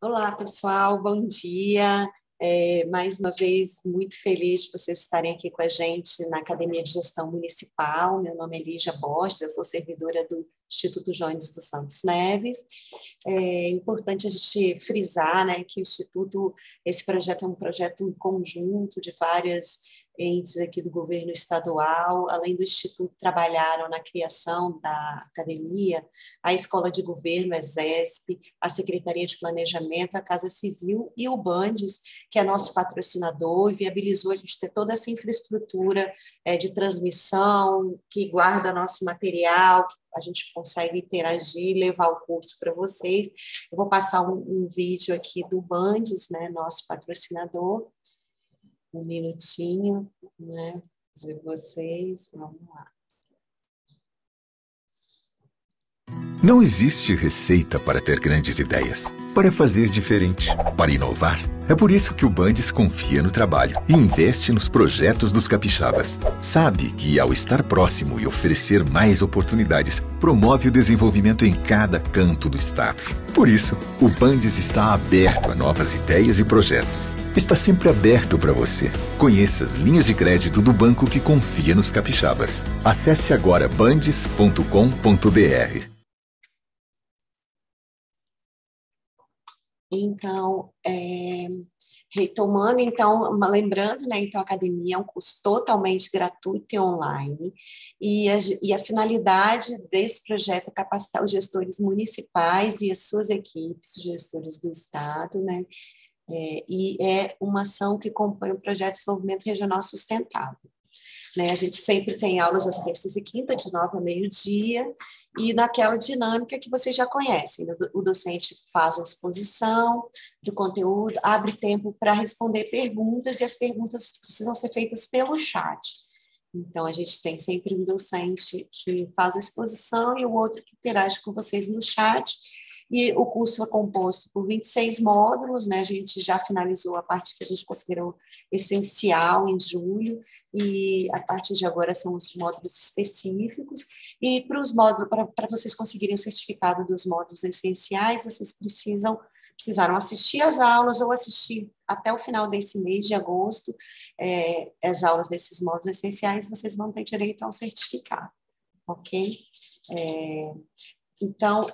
Olá, pessoal, bom dia. Mais uma vez, muito feliz de vocês estarem aqui com a gente na Academia de Gestão Municipal. Meu nome é Lígia Borges, eu sou servidora do Instituto Jones dos Santos Neves. É importante a gente frisar, né, que o Instituto, esse projeto é um projeto em conjunto de várias entes aqui do governo estadual. Além do Instituto, trabalharam na criação da academia, a Escola de Governo, a ESESP, a Secretaria de Planejamento, a Casa Civil e o Bandes, que é nosso patrocinador, e viabilizou a gente ter toda essa infraestrutura de transmissão, que guarda nosso material, que a gente consegue interagir, levar o curso para vocês. Eu vou passar um vídeo aqui do Bandes, né, nosso patrocinador. Um minutinho, né, de vocês. Vamos lá. Não existe receita para ter grandes ideias, para fazer diferente, para inovar. É por isso que o Bandes confia no trabalho e investe nos projetos dos capixabas. Sabe que, ao estar próximo e oferecer mais oportunidades, promove o desenvolvimento em cada canto do estado. Por isso, o Bandes está aberto a novas ideias e projetos. Está sempre aberto para você. Conheça as linhas de crédito do banco que confia nos capixabas. Acesse agora bandes.com.br. Então, retomando, então, lembrando, né, então, a academia é um curso totalmente gratuito e online, e a finalidade desse projeto é capacitar os gestores municipais e as suas equipes, gestores do Estado, né, e é uma ação que compõe o projeto de desenvolvimento regional sustentável. Né, a gente sempre tem aulas às terças e quintas, de 9 a meio-dia, e naquela dinâmica que vocês já conhecem. O docente faz a exposição do conteúdo, abre tempo para responder perguntas, e as perguntas precisam ser feitas pelo chat. Então, a gente tem sempre um docente que faz a exposição e o outro que interage com vocês no chat. E o curso é composto por 26 módulos, né? A gente já finalizou a parte que a gente considerou essencial em julho, e a partir de agora são os módulos específicos. E para os módulos, para vocês conseguirem o certificado dos módulos essenciais, vocês precisaram assistir às aulas ou assistir até o final desse mês de agosto, as aulas desses módulos essenciais, vocês vão ter direito ao certificado, ok? Então,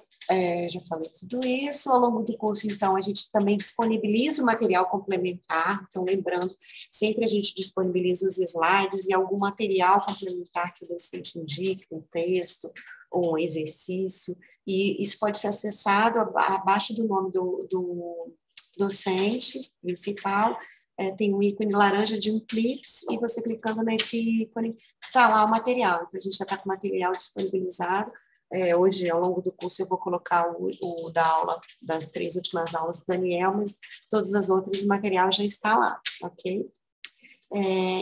já falei tudo isso. Ao longo do curso, então, a gente também disponibiliza o material complementar. Então, lembrando, sempre a gente disponibiliza os slides e algum material complementar que o docente indique, um texto ou um exercício. E isso pode ser acessado abaixo do nome do docente principal. Tem um ícone laranja de um Clips, e você clicando nesse ícone, está lá o material. Então, a gente já está com o material disponibilizado. Hoje, ao longo do curso, eu vou colocar o da aula, das 3 últimas aulas do Daniel, mas todas as outras, o material já está lá, ok?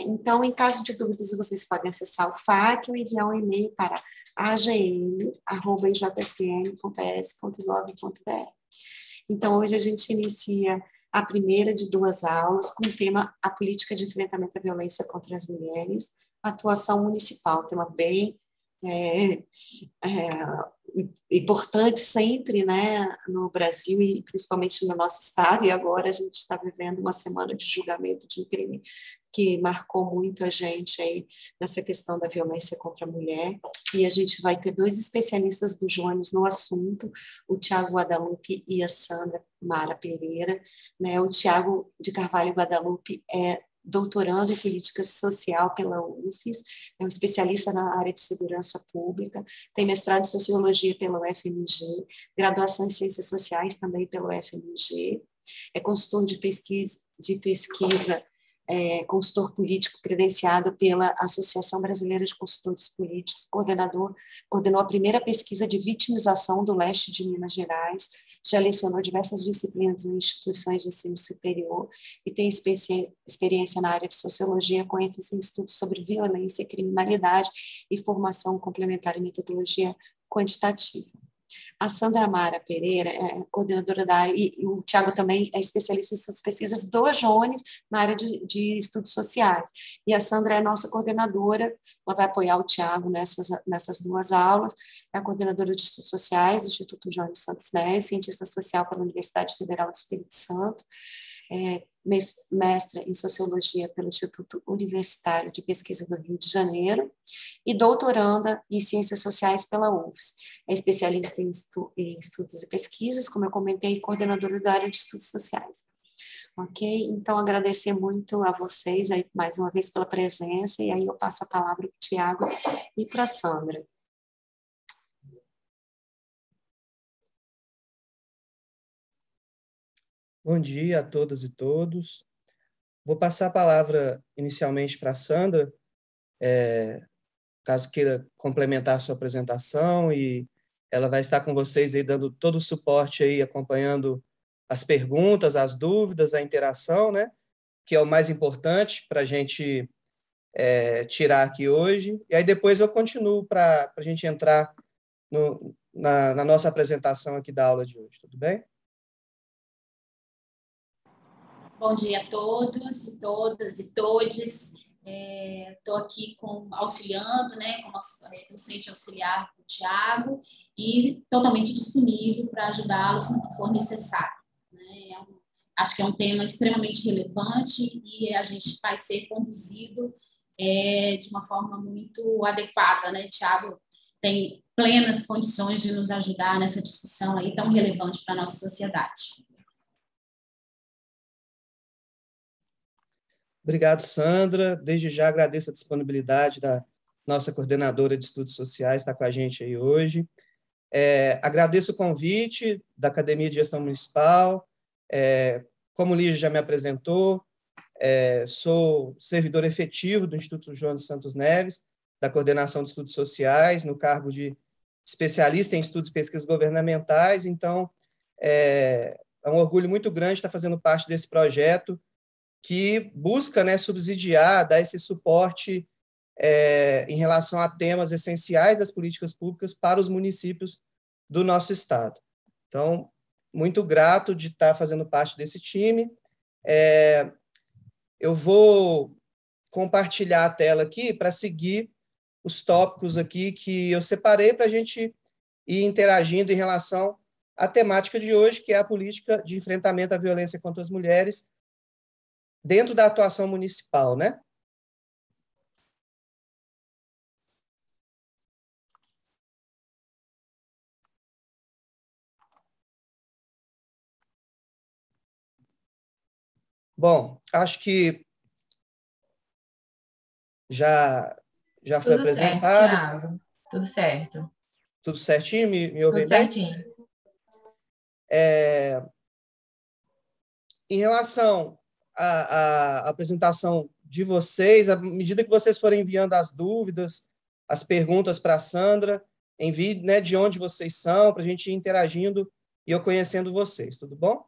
Então, em caso de dúvidas, vocês podem acessar o FAQ ou enviar um e-mail para agm@ijsn.es.gov.br. Então, hoje a gente inicia a primeira de 2 aulas com o tema A Política de Enfrentamento à Violência contra as Mulheres, Atuação Municipal, tema bem importante sempre, né, no Brasil e principalmente no nosso estado, e agora a gente está vivendo uma semana de julgamento de um crime que marcou muito a gente aí nessa questão da violência contra a mulher, e a gente vai ter 2 especialistas do Jones no assunto, o Tiago Guadalupe e a Sandra Mara Pereira, né? O Tiago de Carvalho Guadalupe é doutorando em política social pela UFES, é um especialista na área de segurança pública, tem mestrado em sociologia pela UFMG, graduação em ciências sociais também pela UFMG, é consultor de pesquisa, consultor político credenciado pela Associação Brasileira de Consultores Políticos, coordenou a primeira pesquisa de vitimização do leste de Minas Gerais, já lecionou diversas disciplinas em instituições de ensino superior e tem experiência na área de sociologia, com ênfase em estudos sobre violência e criminalidade e formação complementar em metodologia quantitativa. A Sandra Mara Pereira é coordenadora da área, e o Tiago também é especialista em estudos e pesquisas do Jones, na área de estudos sociais. E a Sandra é nossa coordenadora, ela vai apoiar o Tiago nessas duas aulas, é a coordenadora de estudos sociais do Instituto Jones Santos Neves, cientista social pela Universidade Federal do Espírito Santo, mestra em Sociologia pelo Instituto Universitário de Pesquisa do Rio de Janeiro e doutoranda em Ciências Sociais pela UFS. É especialista em estudos e pesquisas, como eu comentei, e coordenadora da área de estudos sociais. Ok? Então, agradecer muito a vocês aí, mais uma vez pela presença, e aí eu passo a palavra para o Tiago e para a Sandra. Bom dia a todas e todos. Vou passar a palavra inicialmente para a Sandra, caso queira complementar a sua apresentação, e ela vai estar com vocês aí dando todo o suporte aí, acompanhando as perguntas, as dúvidas, a interação, né? Que é o mais importante para a gente tirar aqui hoje. E aí depois eu continuo para a gente entrar na nossa apresentação aqui da aula de hoje, tudo bem? Bom dia a todos e todas e todes. Estou aqui auxiliando, né, como docente auxiliar do Tiago, e totalmente disponível para ajudá-los no que for necessário. Né? Acho que é um tema extremamente relevante e a gente vai ser conduzido de uma forma muito adequada. Né? Tiago tem plenas condições de nos ajudar nessa discussão aí tão relevante para a nossa sociedade. Obrigado, Sandra. Desde já agradeço a disponibilidade da nossa coordenadora de estudos sociais, estar com a gente aí hoje. Agradeço o convite da Academia de Gestão Municipal. Como o Lígia já me apresentou, sou servidor efetivo do Instituto Jones Santos Neves, da Coordenação de Estudos Sociais, no cargo de especialista em estudos e pesquisas governamentais. Então, é um orgulho muito grande estar fazendo parte desse projeto que busca, né, subsidiar, dar esse suporte em relação a temas essenciais das políticas públicas para os municípios do nosso estado. Então, muito grato de estar fazendo parte desse time. Eu vou compartilhar a tela aqui para seguir os tópicos aqui que eu separei para a gente ir interagindo em relação à temática de hoje, que é a política de enfrentamento à violência contra as mulheres dentro da atuação municipal, né? Bom, acho que já foi Tudo certo, apresentado. Thiago. Tudo certo. Tudo certinho? Me ouvem Tudo bem? certinho. Em relação à apresentação de vocês, à medida que vocês forem enviando as dúvidas, as perguntas para a Sandra, envie, né, de onde vocês são, para a gente ir interagindo e eu conhecendo vocês, tudo bom?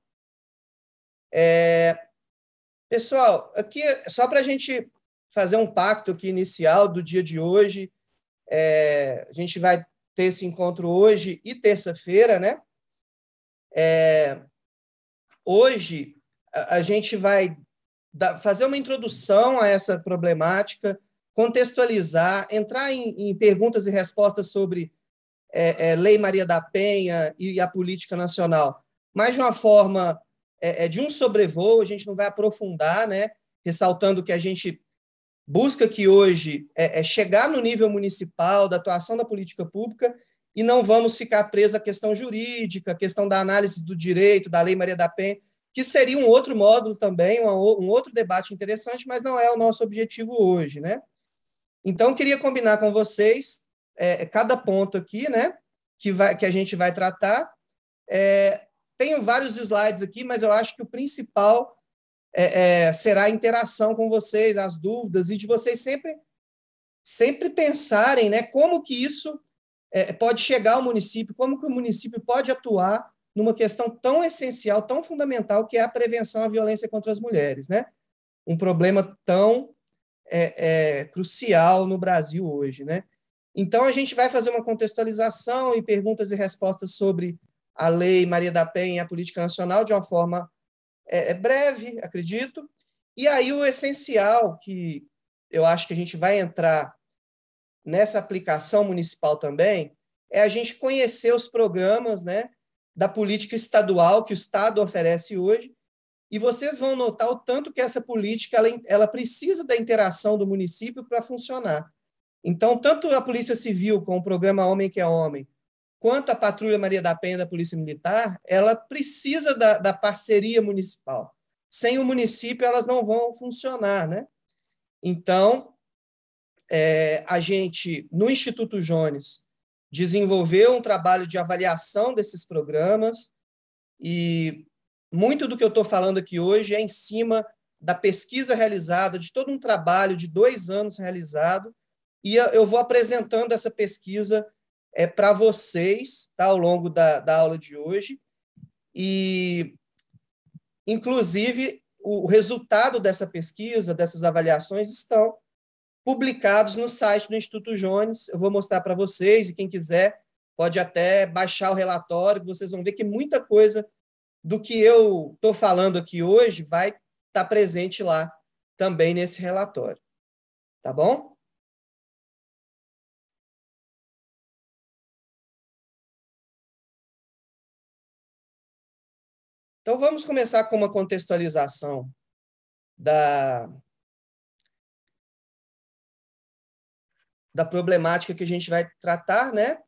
Pessoal, aqui só para a gente fazer um pacto aqui inicial do dia de hoje, a gente vai ter esse encontro hoje e terça-feira, né? Hoje, a gente vai fazer uma introdução a essa problemática, contextualizar, entrar em perguntas e respostas sobre Lei Maria da Penha e a política nacional, mas de uma forma de um sobrevoo, a gente não vai aprofundar, né? Ressaltando que a gente busca que hoje chegar no nível municipal da atuação da política pública e não vamos ficar presos à questão jurídica, à questão da análise do direito, da Lei Maria da Penha, que seria um outro módulo também, um outro debate interessante, mas não é o nosso objetivo hoje, né? Então, queria combinar com vocês cada ponto aqui, né, que a gente vai tratar. Tenho vários slides aqui, mas eu acho que o principal será a interação com vocês, as dúvidas, e de vocês sempre pensarem, né, como que isso pode chegar ao município, como que o município pode atuar numa questão tão essencial, tão fundamental, que é a prevenção à violência contra as mulheres, né? Um problema tão crucial no Brasil hoje, né? Então, a gente vai fazer uma contextualização e perguntas e respostas sobre a Lei Maria da Penha e a política nacional de uma forma breve, acredito. E aí o essencial, que eu acho que a gente vai entrar nessa aplicação municipal também, é a gente conhecer os programas, né, da política estadual que o Estado oferece hoje, e vocês vão notar o tanto que essa política ela precisa da interação do município para funcionar. Então, tanto a Polícia Civil, com o programa Homem que é Homem, quanto a Patrulha Maria da Penha da Polícia Militar, ela precisa da parceria municipal. Sem o município, elas não vão funcionar, né? Então, a gente, no Instituto Jones, desenvolveu um trabalho de avaliação desses programas, e muito do que eu estou falando aqui hoje é em cima da pesquisa realizada, de todo um trabalho de 2 anos realizado, e eu vou apresentando essa pesquisa para vocês, tá, ao longo da aula de hoje, e, inclusive, o resultado dessa pesquisa, dessas avaliações, estão publicados no site do Instituto Jones. Eu vou mostrar para vocês, e quem quiser pode até baixar o relatório, vocês vão ver que muita coisa do que eu estou falando aqui hoje vai estar presente lá também nesse relatório. Tá bom? Então, vamos começar com uma contextualização da problemática que a gente vai tratar, né?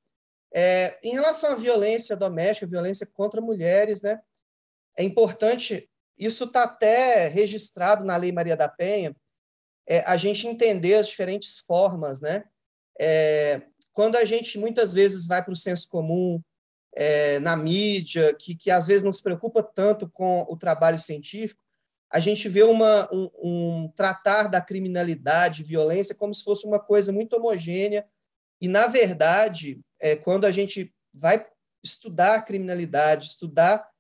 Em relação à violência doméstica, violência contra mulheres, né? É importante, isso está até registrado na Lei Maria da Penha, a gente entender as diferentes formas, né? Quando a gente muitas vezes vai para o senso comum, na mídia, que às vezes não se preocupa tanto com o trabalho científico, a gente vê um tratar da criminalidade, violência, como se fosse uma coisa muito homogênea, e, na verdade, quando a gente vai estudar a criminalidade, estudar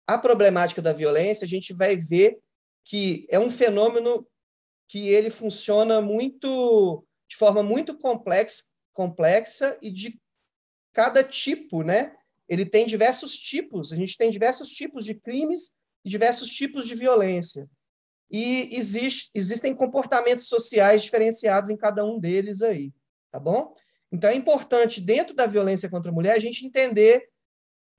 a problemática da violência, a gente vai ver que é um fenômeno que ele funciona de forma muito complexa, e de cada tipo, né? Ele tem diversos tipos, a gente tem diversos tipos de crimes e diversos tipos de violência. E existem comportamentos sociais diferenciados em cada um deles aí, tá bom? Então, é importante, dentro da violência contra a mulher, a gente entender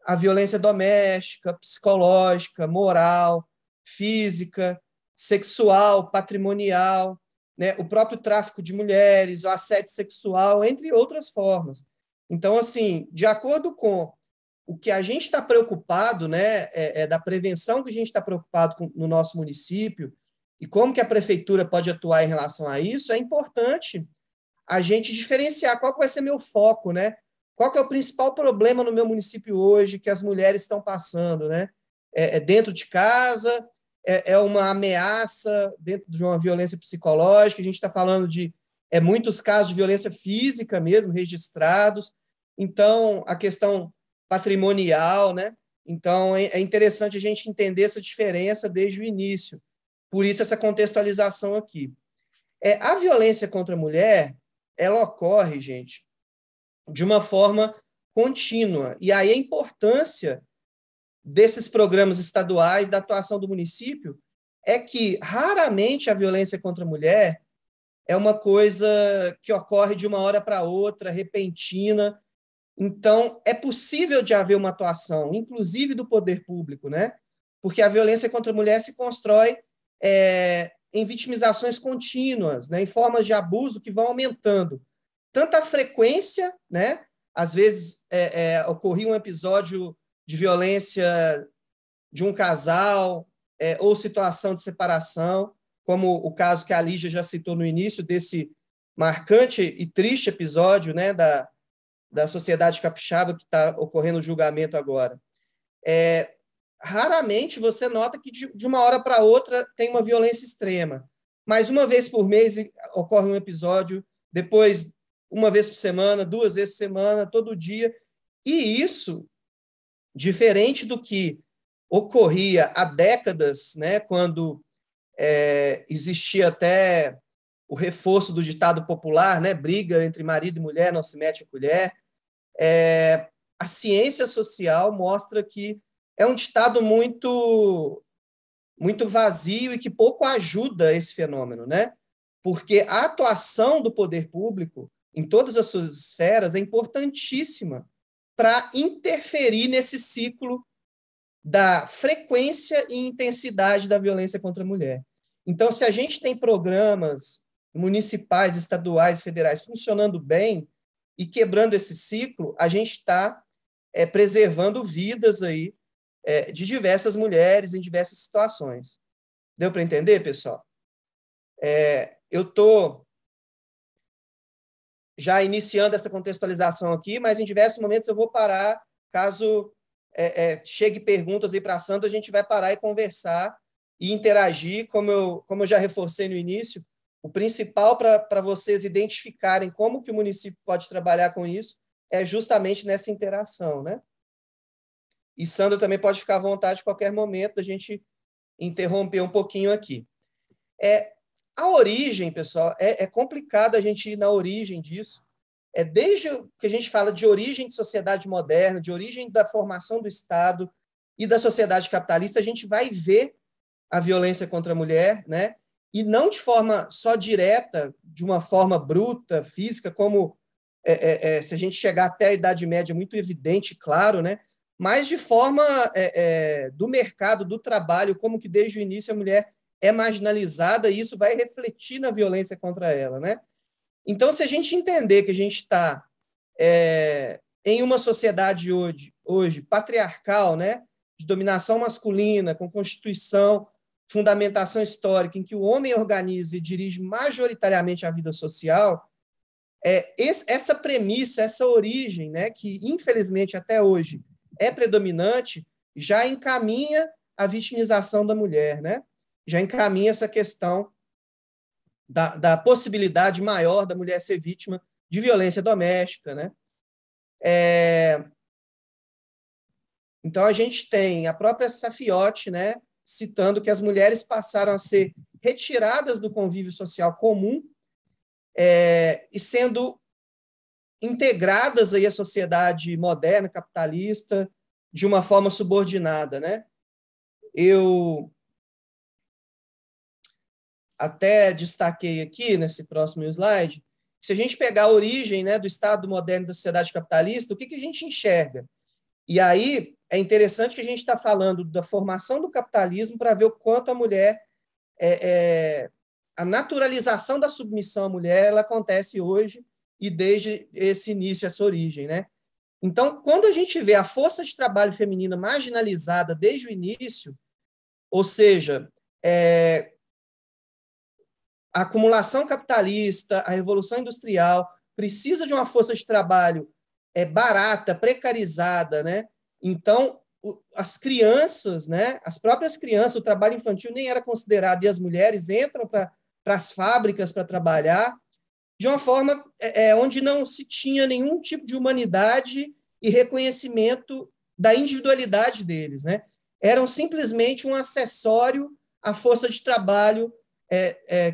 a violência doméstica, psicológica, moral, física, sexual, patrimonial, né? O próprio tráfico de mulheres, o assédio sexual, entre outras formas. Então, assim, de acordo com o que a gente está preocupado, né, da prevenção que a gente está preocupado no nosso município, e como que a prefeitura pode atuar em relação a isso, é importante a gente diferenciar qual que vai ser meu foco, né? Qual que é o principal problema no meu município hoje que as mulheres estão passando, né? Dentro de casa, uma ameaça dentro de uma violência psicológica, a gente está falando de muitos casos de violência física mesmo, registrados. Então, a questão patrimonial, né? Então, é interessante a gente entender essa diferença desde o início. Por isso, essa contextualização aqui. A violência contra a mulher, ela ocorre, gente, de uma forma contínua. E aí a importância desses programas estaduais, da atuação do município, é que raramente a violência contra a mulher é uma coisa que ocorre de uma hora para outra, repentina. Então, é possível de haver uma atuação, inclusive do poder público, né? Porque a violência contra a mulher se constrói em vitimizações contínuas, né? Em formas de abuso que vão aumentando. Tanto a frequência, né? Às vezes ocorria um episódio de violência de um casal, ou situação de separação, como o caso que a Lígia já citou no início, desse marcante e triste episódio, né, da Sociedade Capixaba, que está ocorrendo o julgamento agora. Raramente você nota que de uma hora para outra tem uma violência extrema, mas uma vez por mês ocorre um episódio, depois uma vez por semana, 2 vezes por semana, todo dia, e isso, diferente do que ocorria há décadas, né, quando existia até o reforço do ditado popular, né? Briga entre marido e mulher não se mete a colher. A ciência social mostra que é um ditado muito vazio e que pouco ajuda esse fenômeno, né? Porque a atuação do poder público em todas as suas esferas é importantíssima para interferir nesse ciclo da frequência e intensidade da violência contra a mulher. Então, se a gente tem programas municipais, estaduais, federais funcionando bem e quebrando esse ciclo, a gente está preservando vidas aí de diversas mulheres em diversas situações. Deu para entender, pessoal? Eu estou já iniciando essa contextualização aqui, mas em diversos momentos eu vou parar, caso chegue perguntas aí para a Sandra, a gente vai parar e conversar e interagir, como eu já reforcei no início, o principal para vocês identificarem como que o município pode trabalhar com isso é justamente nessa interação, né? E Sandra também pode ficar à vontade a qualquer momento da gente interromper um pouquinho aqui. A origem, pessoal, é complicado a gente ir na origem disso. Desde que a gente fala de origem de sociedade moderna, de origem da formação do Estado e da sociedade capitalista, a gente vai ver a violência contra a mulher, né? E não de forma só direta, de uma forma bruta, física, como se a gente chegar até a Idade Média, muito evidente, claro, né? Mas de forma do mercado, do trabalho, como que desde o início a mulher é marginalizada e isso vai refletir na violência contra ela, né? Então, se a gente entender que a gente está em uma sociedade hoje patriarcal, né, de dominação masculina, com constituição, fundamentação histórica, em que o homem organiza e dirige majoritariamente a vida social, essa premissa, essa origem, né, que infelizmente até hoje é predominante, já encaminha a vitimização da mulher, né? Já encaminha essa questão da possibilidade maior da mulher ser vítima de violência doméstica, né? Então, a gente tem a própria Safiotti, né, citando que as mulheres passaram a ser retiradas do convívio social comum e sendo integradas aí à sociedade moderna, capitalista, de uma forma subordinada, né? Eu até destaquei aqui, nesse próximo slide, se a gente pegar a origem, né, do Estado moderno da sociedade capitalista, o que a gente enxerga? E aí é interessante que a gente está falando da formação do capitalismo para ver o quanto a mulher, a naturalização da submissão à mulher, ela acontece hoje e desde esse início, essa origem, né? Então, quando a gente vê a força de trabalho feminina marginalizada desde o início, ou seja, a acumulação capitalista, a revolução industrial, precisa de uma força de trabalho barata, precarizada, né? Então, as crianças, né? As próprias crianças, o trabalho infantil nem era considerado, e as mulheres entram para as fábricas para trabalhar, de uma forma onde não se tinha nenhum tipo de humanidade e reconhecimento da individualidade deles, né? Eram simplesmente um acessório à força de trabalho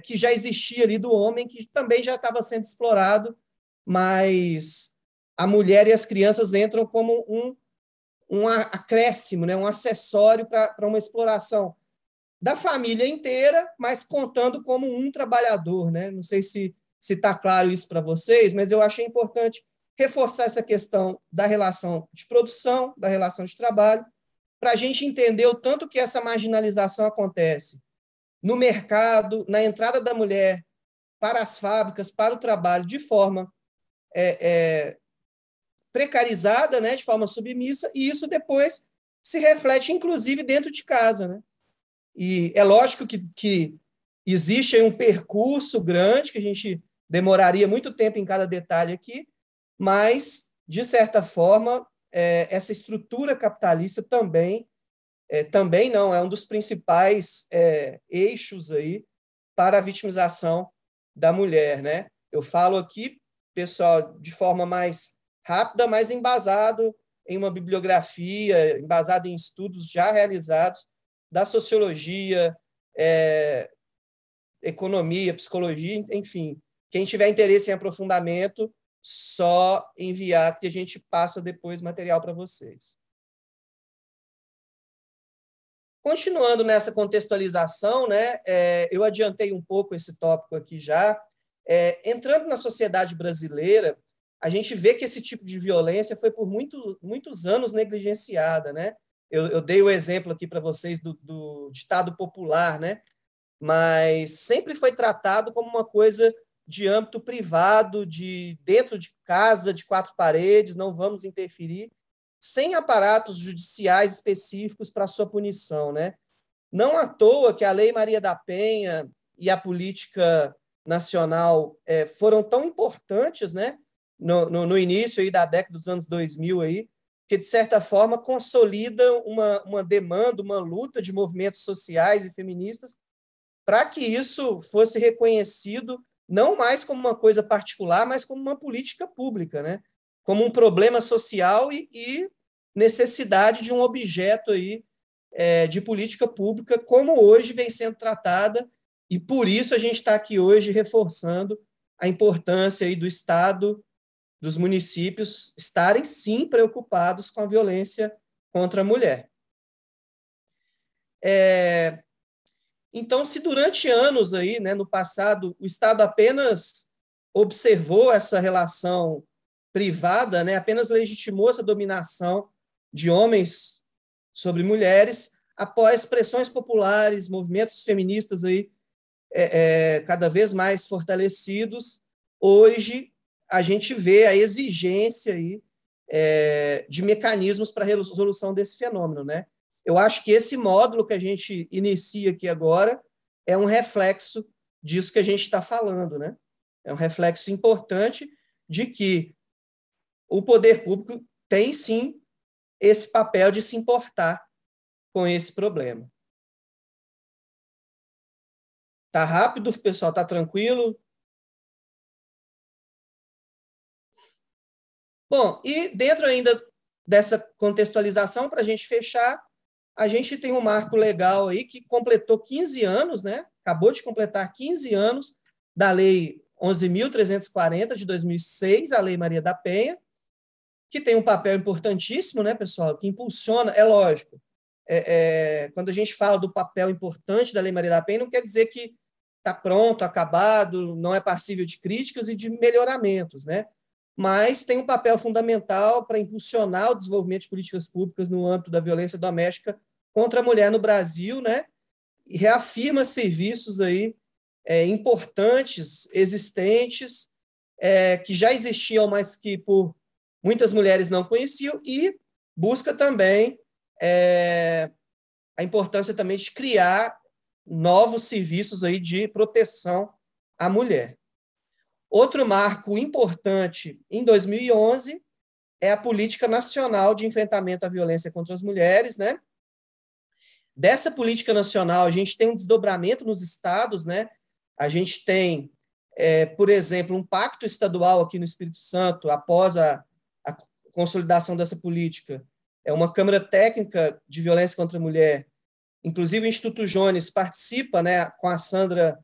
que já existia ali do homem, que também já estava sendo explorado, mas a mulher e as crianças entram como um acréscimo, né? Um acessório para uma exploração da família inteira, mas contando como um trabalhador, né? Não sei se está claro isso para vocês, mas eu achei importante reforçar essa questão da relação de produção, da relação de trabalho, para a gente entender o tanto que essa marginalização acontece no mercado, na entrada da mulher para as fábricas, para o trabalho, de forma precarizada, né, de forma submissa, e isso depois se reflete, inclusive, dentro de casa, né? E é lógico que existe aí um percurso grande, que a gente demoraria muito tempo em cada detalhe aqui, mas, de certa forma, essa estrutura capitalista também não, é um dos principais eixos aí para a vitimização da mulher, né? Eu falo aqui, pessoal, de forma mais rápida, mas embasado em uma bibliografia, embasado em estudos já realizados da sociologia, economia, psicologia, enfim. Quem tiver interesse em aprofundamento, só enviar que a gente passa depois material para vocês. Continuando nessa contextualização, né, eu adiantei um pouco esse tópico aqui já. Entrando na sociedade brasileira, a gente vê que esse tipo de violência foi por muitos anos negligenciada, né? Eu dei o exemplo aqui para vocês do ditado popular, né? Mas sempre foi tratado como uma coisa de âmbito privado, dentro de casa, de quatro paredes, não vamos interferir, sem aparatos judiciais específicos para sua punição, né? Não à toa que a Lei Maria da Penha e a política nacional foram tão importantes, né? No início aí da década dos anos 2000, aí, que, de certa forma, consolida uma demanda, uma luta de movimentos sociais e feministas para que isso fosse reconhecido não mais como uma coisa particular, mas como uma política pública, né? Como um problema social e necessidade de um objeto aí, de política pública, como hoje vem sendo tratada, e por isso a gente está aqui hoje reforçando a importância aí do Estado, dos municípios estarem, sim, preocupados com a violência contra a mulher. Então, se durante anos aí, né, no passado, o Estado apenas observou essa relação privada, né, apenas legitimou essa dominação de homens sobre mulheres, após pressões populares, movimentos feministas aí, cada vez mais fortalecidos, hoje a gente vê a exigência aí, de mecanismos para a resolução desse fenômeno, né? Eu acho que esse módulo que a gente inicia aqui agora é um reflexo disso que a gente está falando, né? É um reflexo importante de que o poder público tem, sim, esse papel de se importar com esse problema. Tá rápido, pessoal? Tá tranquilo? Bom, e dentro ainda dessa contextualização, para a gente fechar, a gente tem um marco legal aí que completou 15 anos, né? Acabou de completar 15 anos da Lei 11.340 de 2006, a Lei Maria da Penha, que tem um papel importantíssimo, né, pessoal, que impulsiona, é lógico, quando a gente fala do papel importante da Lei Maria da Penha, não quer dizer que está pronto, acabado, não é passível de críticas e de melhoramentos, né? Mas tem um papel fundamental para impulsionar o desenvolvimento de políticas públicas no âmbito da violência doméstica contra a mulher no Brasil, né? E reafirma serviços aí, importantes, existentes, que já existiam, mas que por muitas mulheres não conheciam, e busca também a importância também de criar novos serviços aí de proteção à mulher. Outro marco importante, em 2011, é a Política Nacional de Enfrentamento à Violência contra as Mulheres, né? Dessa política nacional, a gente tem um desdobramento nos estados, né? A gente tem, por exemplo, um pacto estadual aqui no Espírito Santo, após a consolidação dessa política. É uma Câmara Técnica de Violência contra a Mulher. Inclusive, o Instituto Jones participa, né, com a Sandra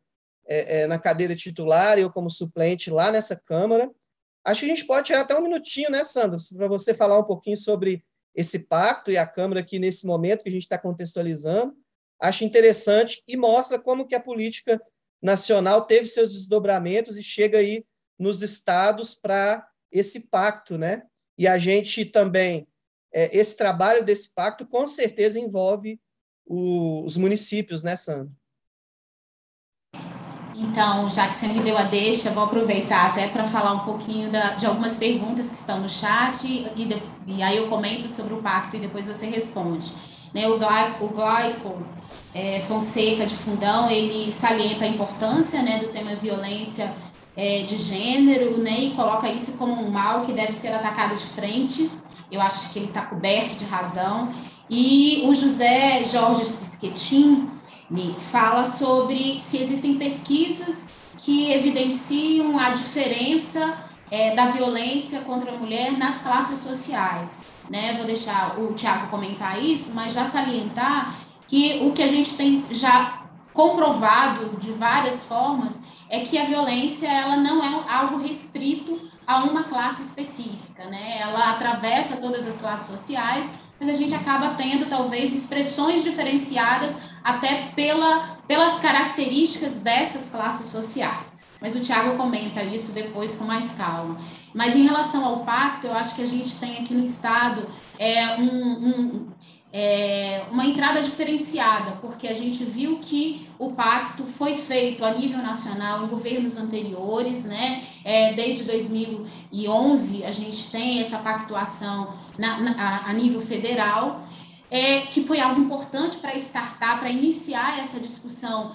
na cadeira titular, eu como suplente lá nessa Câmara. Acho que a gente pode tirar até um minutinho, né, Sandra, para você falar um pouquinho sobre esse pacto e a Câmara aqui nesse momento que a gente está contextualizando. Acho interessante e mostra como que a política nacional teve seus desdobramentos e chega aí nos estados para esse pacto, né? E a gente também, esse trabalho desse pacto com certeza envolve os municípios, né, Sandra? Então, já que você me deu a deixa, vou aproveitar até para falar um pouquinho de algumas perguntas que estão no chat, e aí eu comento sobre o pacto e depois você responde. Né, o Glaico Fonseca de Fundão, ele salienta a importância, né, do tema violência de gênero, né, e coloca isso como um mal que deve ser atacado de frente. Eu acho que ele está coberto de razão. E o José Jorge Schettini fala sobre se existem pesquisas que evidenciam a diferença da violência contra a mulher nas classes sociais. Né? Vou deixar o Tiago comentar isso, mas já salientar que o que a gente tem já comprovado de várias formas é que a violência ela não é algo restrito a uma classe específica, né? Ela atravessa todas as classes sociais, mas a gente acaba tendo talvez expressões diferenciadas até pelas características dessas classes sociais. Mas o Tiago comenta isso depois com mais calma. Mas em relação ao pacto, eu acho que a gente tem aqui no Estado uma entrada diferenciada, porque a gente viu que o pacto foi feito a nível nacional em governos anteriores, né? Desde 2011 a gente tem essa pactuação a nível federal, que foi algo importante para startar, para iniciar essa discussão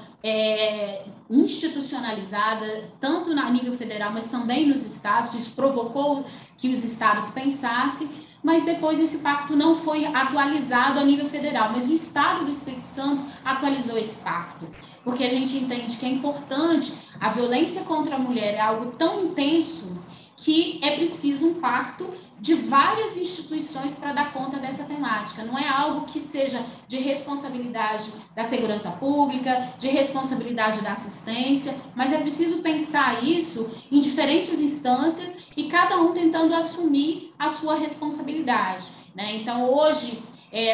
institucionalizada, tanto a nível federal, mas também nos estados. Isso provocou que os estados pensassem, mas depois esse pacto não foi atualizado a nível federal, mas o Estado do Espírito Santo atualizou esse pacto, porque a gente entende que é importante, a violência contra a mulher é algo tão intenso que é preciso um pacto de várias instituições para dar conta dessa temática. Não é algo que seja de responsabilidade da segurança pública, de responsabilidade da assistência, mas é preciso pensar isso em diferentes instâncias e cada um tentando assumir a sua responsabilidade, né? Então, hoje,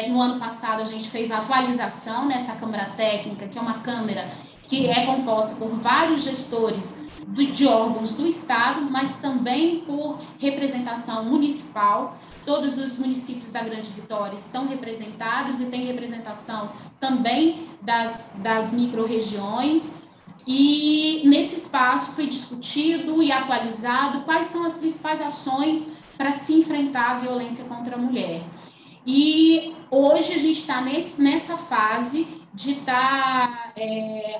no ano passado, a gente fez a atualização nessa Câmara Técnica, que é uma Câmara que é composta por vários gestores de órgãos do Estado, mas também por representação municipal. Todos os municípios da Grande Vitória estão representados e tem representação também das micro-regiões. E nesse espaço foi discutido e atualizado quais são as principais ações para se enfrentar a violência contra a mulher. E hoje a gente está nessa fase de estar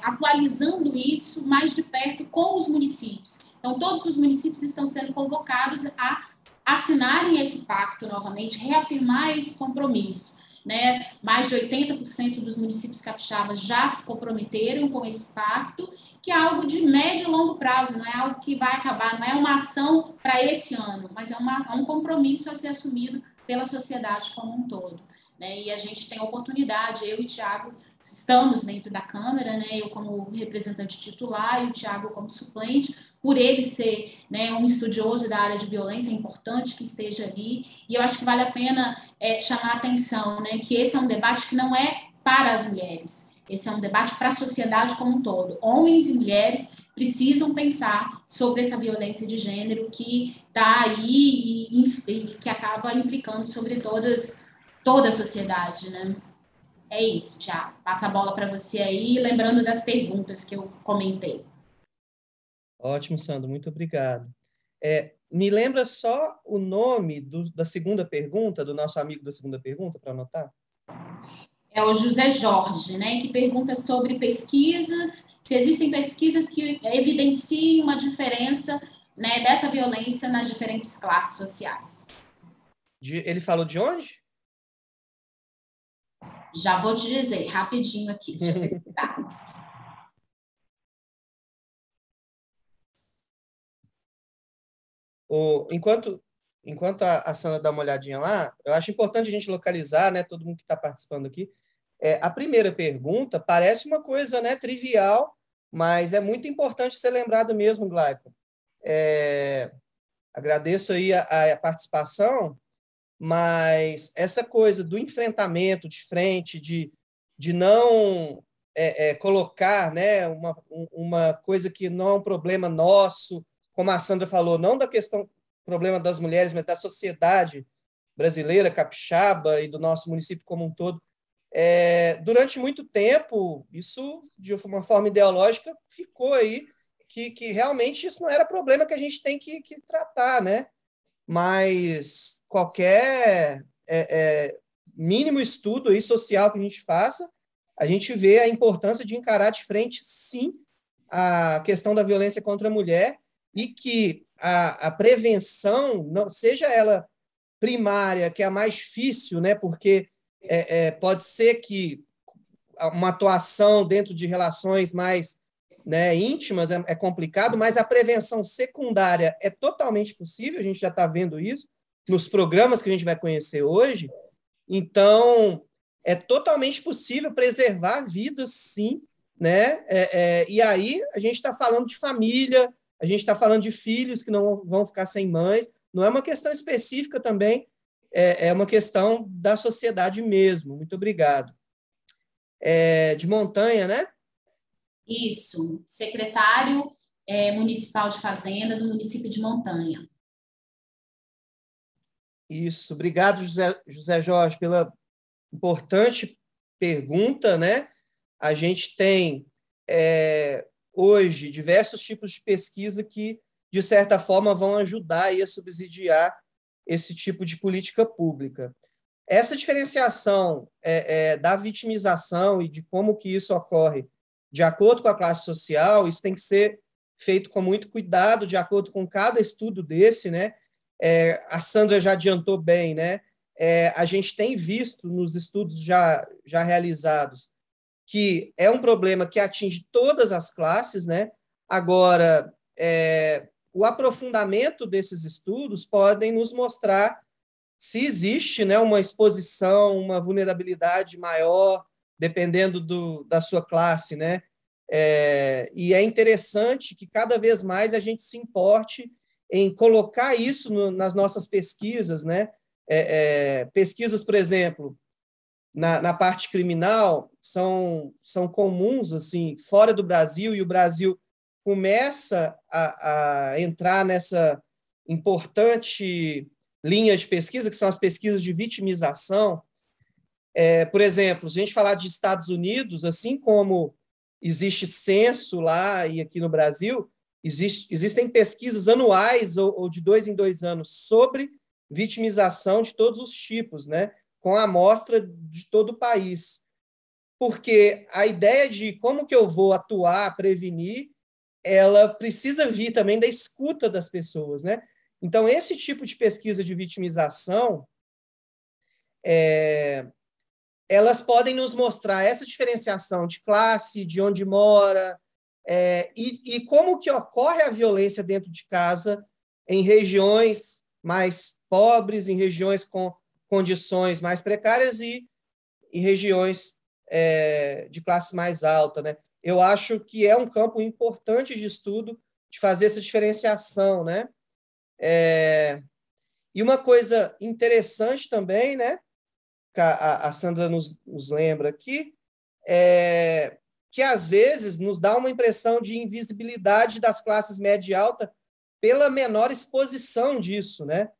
atualizando isso mais de perto com os municípios. Então, todos os municípios estão sendo convocados a assinarem esse pacto novamente, reafirmar esse compromisso, né? Mais de 80% dos municípios capixabas já se comprometeram com esse pacto, que é algo de médio e longo prazo, não é algo que vai acabar, não é uma ação para esse ano, mas é um compromisso a ser assumido pela sociedade como um todo, né? E a gente tem a oportunidade, eu e o Tiago estamos dentro da Câmara, né? Eu como representante titular e o Tiago como suplente, por ele ser, né, um estudioso da área de violência, é importante que esteja ali, e eu acho que vale a pena chamar a atenção, né, que esse é um debate que não é para as mulheres, esse é um debate para a sociedade como um todo. Homens e mulheres precisam pensar sobre essa violência de gênero que está aí e que acaba implicando sobre toda a sociedade, né? É isso, Tiago. Passa a bola para você aí, lembrando das perguntas que eu comentei. Ótimo, Sandro, muito obrigado. Me lembra só o nome da segunda pergunta, do nosso amigo da segunda pergunta, para anotar? É o José Jorge, né, que pergunta sobre pesquisas, se existem pesquisas que evidenciem uma diferença, né, dessa violência nas diferentes classes sociais. Ele falou de onde? Já vou te dizer, rapidinho aqui, deixa eu pesquisar. Enquanto a Sandra dá uma olhadinha lá, eu acho importante a gente localizar, né, todo mundo que está participando aqui. A primeira pergunta parece uma coisa, né, trivial, mas é muito importante ser lembrado mesmo, Glauco. Agradeço aí a participação, mas essa coisa do enfrentamento de frente, de não colocar, né, uma coisa que não é um problema nosso, como a Sandra falou, não da questão, problema das mulheres, mas da sociedade brasileira, capixaba e do nosso município como um todo. Durante muito tempo, isso, de uma forma ideológica, ficou aí, que realmente isso não era problema que a gente tem que tratar, né? Mas qualquer mínimo estudo aí social que a gente faça, a gente vê a importância de encarar de frente, sim, a questão da violência contra a mulher, e que a prevenção, não seja ela primária, que é a mais difícil, né? Porque pode ser que uma atuação dentro de relações mais, né, íntimas é complicado, mas a prevenção secundária é totalmente possível, a gente já está vendo isso nos programas que a gente vai conhecer hoje. Então, é totalmente possível preservar vidas, sim, né? E aí a gente está falando de família, a gente está falando de filhos que não vão ficar sem mães, não é uma questão específica também, é uma questão da sociedade mesmo. Muito obrigado. De Montanha, né? Isso, secretário municipal de Fazenda do município de Montanha. Isso, obrigado, José Jorge, pela importante pergunta, né? A gente tem hoje diversos tipos de pesquisa que, de certa forma, vão ajudar aí a subsidiar esse tipo de política pública. Essa diferenciação da vitimização e de como que isso ocorre de acordo com a classe social, isso tem que ser feito com muito cuidado, de acordo com cada estudo desse, né? A Sandra já adiantou bem, né? A gente tem visto nos estudos já realizados que é um problema que atinge todas as classes, né? Agora, o aprofundamento desses estudos podem nos mostrar se existe, né, uma exposição, uma vulnerabilidade maior, dependendo da sua classe, né? E é interessante que cada vez mais a gente se importe em colocar isso nas nossas pesquisas, né? Pesquisas, por exemplo, na parte criminal são comuns assim fora do Brasil, e o Brasil começa a entrar nessa importante linha de pesquisa, que são as pesquisas de vitimização. Por exemplo, se a gente falar de Estados Unidos, assim como existe censo lá e aqui no Brasil, existem pesquisas anuais ou de 2 em 2 anos sobre vitimização de todos os tipos, né? Com a amostra de todo o país. Porque a ideia de como que eu vou atuar, prevenir, ela precisa vir também da escuta das pessoas, né? Então, esse tipo de pesquisa de vitimização, elas podem nos mostrar essa diferenciação de classe, de onde mora, e como que ocorre a violência dentro de casa em regiões mais pobres, em regiões com condições mais precárias e regiões de classe mais alta, né? Eu acho que é um campo importante de estudo de fazer essa diferenciação, né? E uma coisa interessante também, né, que a Sandra nos lembra aqui, que às vezes nos dá uma impressão de invisibilidade das classes média e alta pela menor exposição disso, né?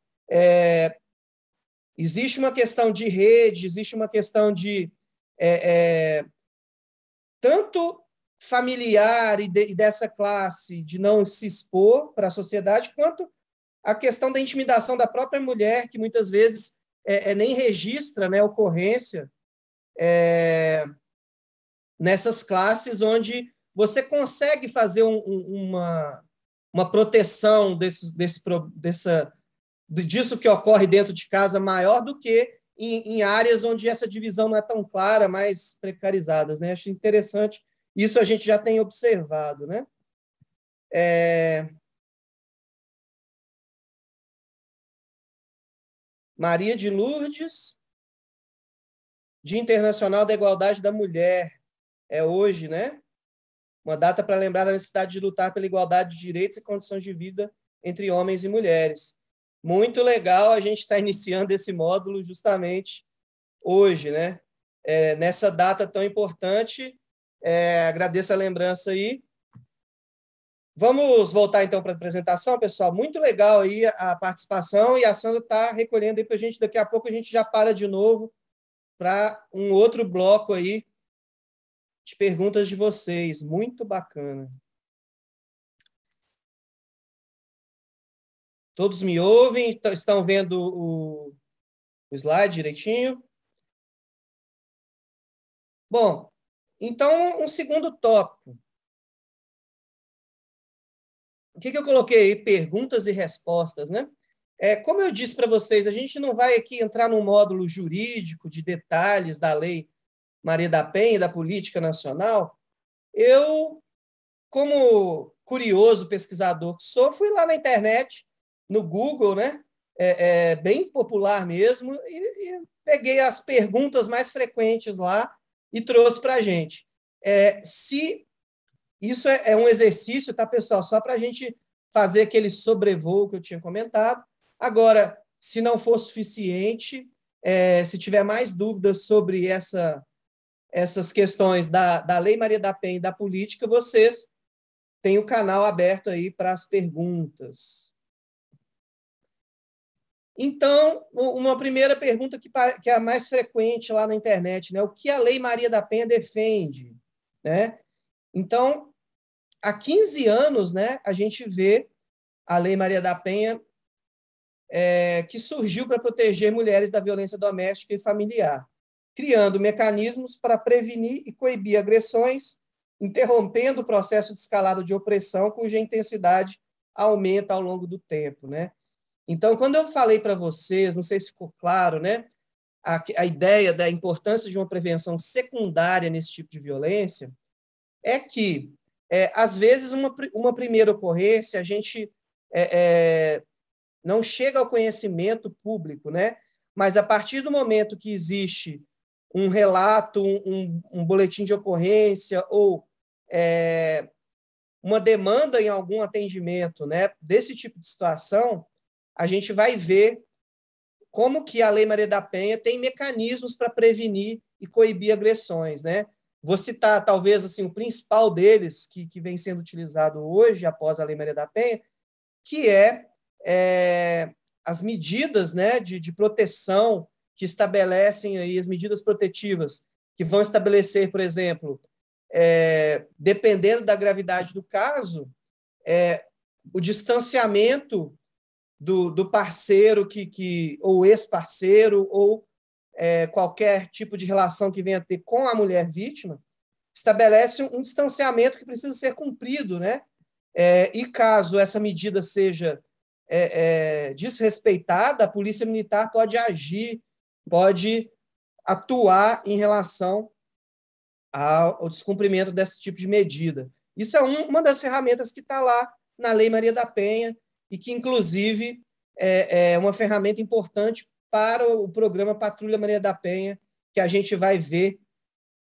Existe uma questão de rede, existe uma questão de tanto familiar e dessa classe de não se expor para a sociedade, quanto a questão da intimidação da própria mulher, que muitas vezes nem registra, né, ocorrência nessas classes onde você consegue fazer uma proteção disso que ocorre dentro de casa maior do que em áreas onde essa divisão não é tão clara, mais precarizadas, né? Acho interessante. Isso a gente já tem observado, né? Maria de Lourdes, Dia Internacional da Igualdade da Mulher. É hoje, né? Uma data para lembrar da necessidade de lutar pela igualdade de direitos e condições de vida entre homens e mulheres. Muito legal a gente estar iniciando esse módulo justamente hoje, né? Nessa data tão importante. Agradeço a lembrança aí. Vamos voltar, então, para a apresentação, pessoal. Muito legal aí a participação, e a Sandra está recolhendo aí para a gente. Daqui a pouco a gente já para de novo para um outro bloco aí de perguntas de vocês. Muito bacana. Todos me ouvem? Estão vendo o slide direitinho? Bom, então, um segundo tópico. O que eu coloquei aí? Perguntas e respostas, né? Como eu disse para vocês, a gente não vai aqui entrar num módulo jurídico de detalhes da Lei Maria da Penha e da política nacional. Eu, como curioso pesquisador que sou, fui lá na internet, no Google, né? Bem popular mesmo, e peguei as perguntas mais frequentes lá e trouxe para a gente. Se isso é um exercício, tá, pessoal? Só para a gente fazer aquele sobrevoo que eu tinha comentado. Agora, se não for suficiente, se tiver mais dúvidas sobre essas questões da Lei Maria da Penha e da política, vocês têm o canal aberto aí para as perguntas. Então, uma primeira pergunta que é a mais frequente lá na internet, né? O que a Lei Maria da Penha defende? Né? Então, há 15 anos, né, a gente vê a Lei Maria da Penha que surgiu para proteger mulheres da violência doméstica e familiar, criando mecanismos para prevenir e coibir agressões, interrompendo o processo de escalada de opressão, cuja intensidade aumenta ao longo do tempo, né? Então, quando eu falei para vocês, não sei se ficou claro, né, a ideia da importância de uma prevenção secundária nesse tipo de violência, é que, às vezes, uma primeira ocorrência, a gente não chega ao conhecimento público, né? Mas, a partir do momento que existe um relato, um boletim de ocorrência ou uma demanda em algum atendimento, né, desse tipo de situação, a gente vai ver como que a Lei Maria da Penha tem mecanismos para prevenir e coibir agressões, né? Vou citar, talvez, assim, o principal deles, que vem sendo utilizado hoje, após a Lei Maria da Penha, que as medidas, né, de proteção que estabelecem aí, as medidas protetivas, que vão estabelecer, por exemplo, dependendo da gravidade do caso, o distanciamento do parceiro ou ex-parceiro, ou qualquer tipo de relação que venha a ter com a mulher vítima, estabelece um distanciamento que precisa ser cumprido, né? E caso essa medida seja desrespeitada, a Polícia Militar pode agir, pode atuar em relação ao descumprimento desse tipo de medida. Isso é uma das ferramentas que está lá na Lei Maria da Penha, e que, inclusive, é uma ferramenta importante para o programa Patrulha Maria da Penha, que a gente vai ver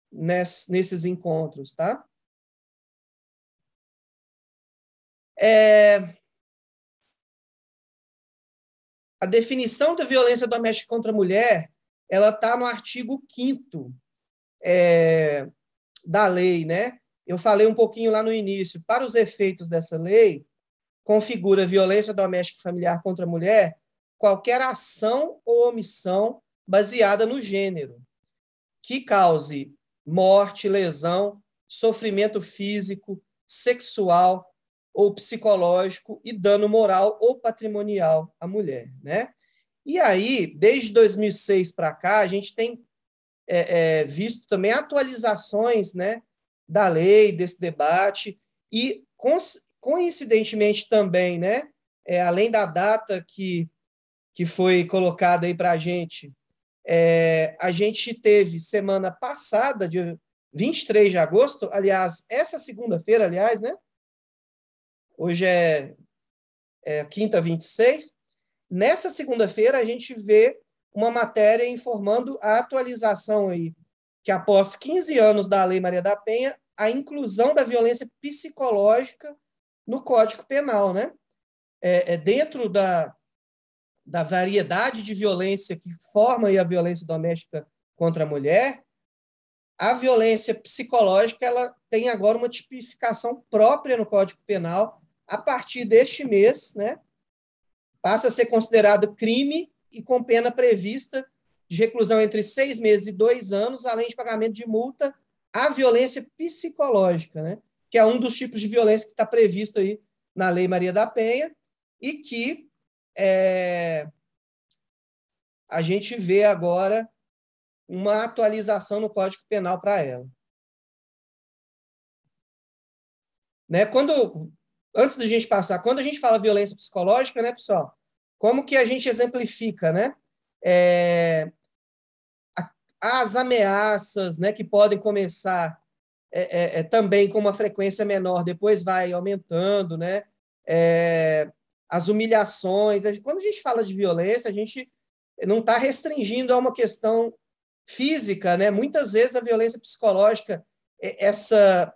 nesses encontros, tá? A definição da violência doméstica contra a mulher, ela está no artigo 5º da lei, né? Eu falei um pouquinho lá no início. Para os efeitos dessa lei, configura violência doméstica e familiar contra a mulher qualquer ação ou omissão baseada no gênero, que cause morte, lesão, sofrimento físico, sexual ou psicológico e dano moral ou patrimonial à mulher, né? E aí, desde 2006 para cá, a gente tem visto também atualizações, né, da lei, desse debate, e coincidentemente também, né, além da data que foi colocada aí para a gente teve semana passada, dia 23 de agosto, aliás, essa segunda-feira, aliás, né, hoje é quinta, 26, nessa segunda-feira a gente vê uma matéria informando a atualização aí, que após 15 anos da Lei Maria da Penha, a inclusão da violência psicológica no Código Penal, né? Dentro da variedade de violência que forma aí a violência doméstica contra a mulher, a violência psicológica ela tem agora uma tipificação própria no Código Penal. A partir deste mês, né, passa a ser considerado crime e com pena prevista de reclusão entre 6 meses e 2 anos, além de pagamento de multa, a violência psicológica, né, que é um dos tipos de violência que está previsto aí na Lei Maria da Penha, e que a gente vê agora uma atualização no Código Penal para ela. Né? Antes da gente passar, quando a gente fala violência psicológica, né, pessoal, como que a gente exemplifica, né? As ameaças, né, que podem começar também com uma frequência menor, depois vai aumentando, né? As humilhações. Quando a gente fala de violência, a gente não está restringindo a uma questão física, né? Muitas vezes a violência psicológica essa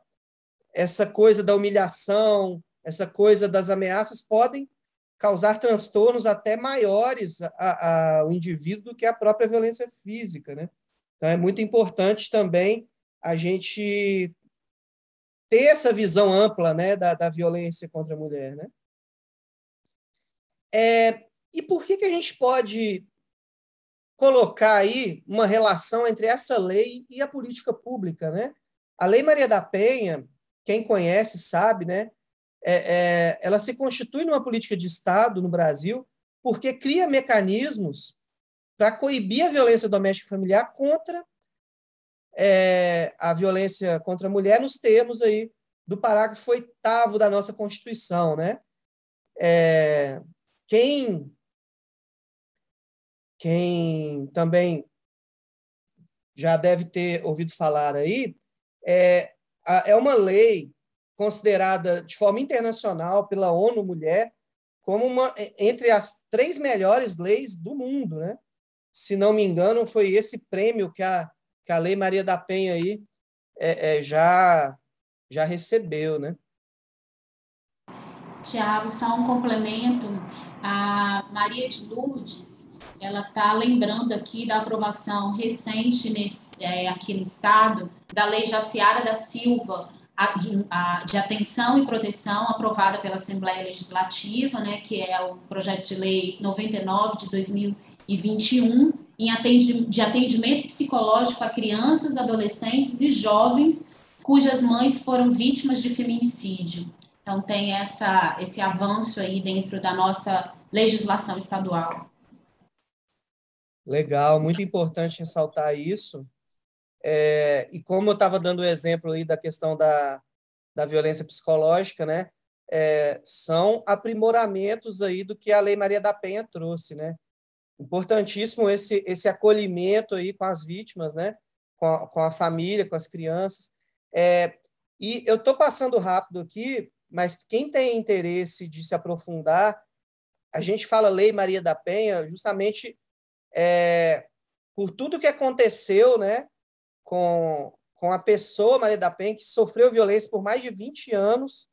coisa da humilhação, essa coisa das ameaças podem causar transtornos até maiores ao indivíduo do que a própria violência física, né? Então, é muito importante também a gente ter essa visão ampla, né, da violência contra a mulher, né? E por que a gente pode colocar aí uma relação entre essa lei e a política pública, né? A Lei Maria da Penha, quem conhece sabe, né? Ela se constitui numa política de Estado no Brasil porque cria mecanismos para coibir a violência doméstica e familiar contra a violência contra a mulher nos termos aí do parágrafo 8º da nossa Constituição, né? Quem também já deve ter ouvido falar aí, é uma lei considerada de forma internacional pela ONU Mulher como entre as 3 melhores leis do mundo, né? Se não me engano, foi esse prêmio que a Lei Maria da Penha aí já recebeu, né? Tiago, só um complemento. A Maria de Lourdes, ela está lembrando aqui da aprovação recente aqui no Estado da Lei Jaciara da Silva, de atenção e proteção, aprovada pela Assembleia Legislativa, né, que é o projeto de lei 99 de 2021, de atendimento psicológico a crianças, adolescentes e jovens cujas mães foram vítimas de feminicídio. Então, tem esse avanço aí dentro da nossa legislação estadual. Legal, muito importante ressaltar isso. E como eu estava dando o exemplo aí da questão da violência psicológica, né? São aprimoramentos aí do que a Lei Maria da Penha trouxe, né? Importantíssimo esse acolhimento aí com as vítimas, né? Com a família, com as crianças. E eu estou passando rápido aqui, mas quem tem interesse de se aprofundar, a gente fala Lei Maria da Penha justamente por tudo que aconteceu, né, com a pessoa Maria da Penha, que sofreu violência por mais de 20 anos,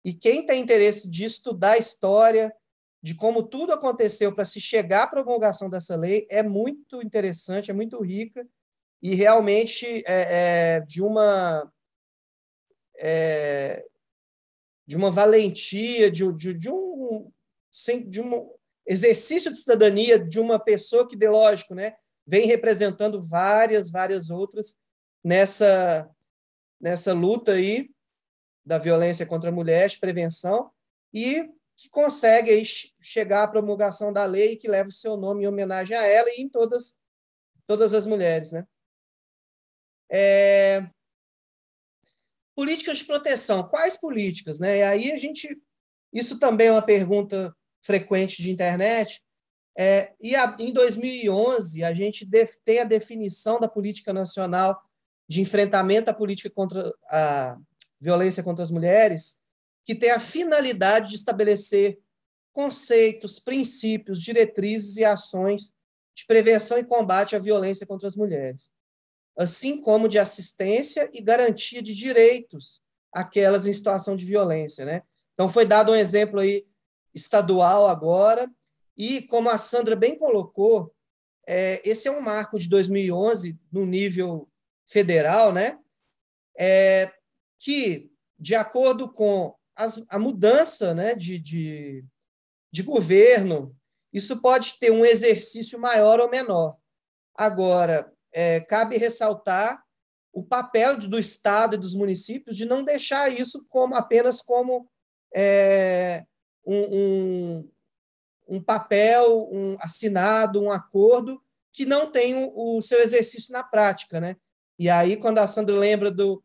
e quem tem interesse de estudar a história, de como tudo aconteceu para se chegar à promulgação dessa lei, é muito interessante, é muito rica, e realmente de uma valentia, de um exercício de cidadania de uma pessoa que, lógico, né, vem representando várias outras nessa luta aí da violência contra a mulher, de prevenção, e que consegue aí chegar à promulgação da lei que leva o seu nome em homenagem a ela e em todas as mulheres, né? Políticas de proteção. Quais políticas, né? E aí isso também é uma pergunta frequente de internet. Em 2011, a gente tem a definição da Política Nacional de Enfrentamento à Política contra a Violência contra as Mulheres, que tem a finalidade de estabelecer conceitos, princípios, diretrizes e ações de prevenção e combate à violência contra as mulheres, assim como de assistência e garantia de direitos àquelas em situação de violência, né? Então, foi dado um exemplo aí estadual agora, e como a Sandra bem colocou, esse é um marco de 2011 no nível federal, né? Que, de acordo com a mudança, né, de governo, isso pode ter um exercício maior ou menor. Agora, cabe ressaltar o papel do Estado e dos municípios de não deixar isso apenas como um papel, assinado, um acordo, que não tem o seu exercício na prática, né? E aí, quando a Sandra lembra do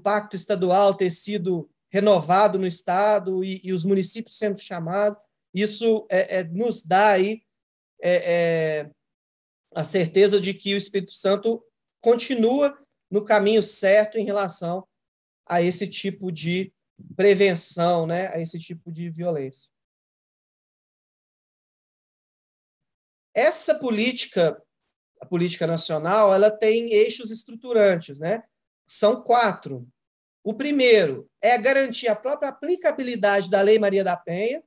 pacto estadual ter sido renovado no Estado e os municípios sendo chamados, isso nos dá aí a certeza de que o Espírito Santo continua no caminho certo em relação a esse tipo de prevenção, né, a esse tipo de violência. Essa política, a política nacional, ela tem eixos estruturantes, né? são 4. O primeiro é garantir a própria aplicabilidade da Lei Maria da Penha,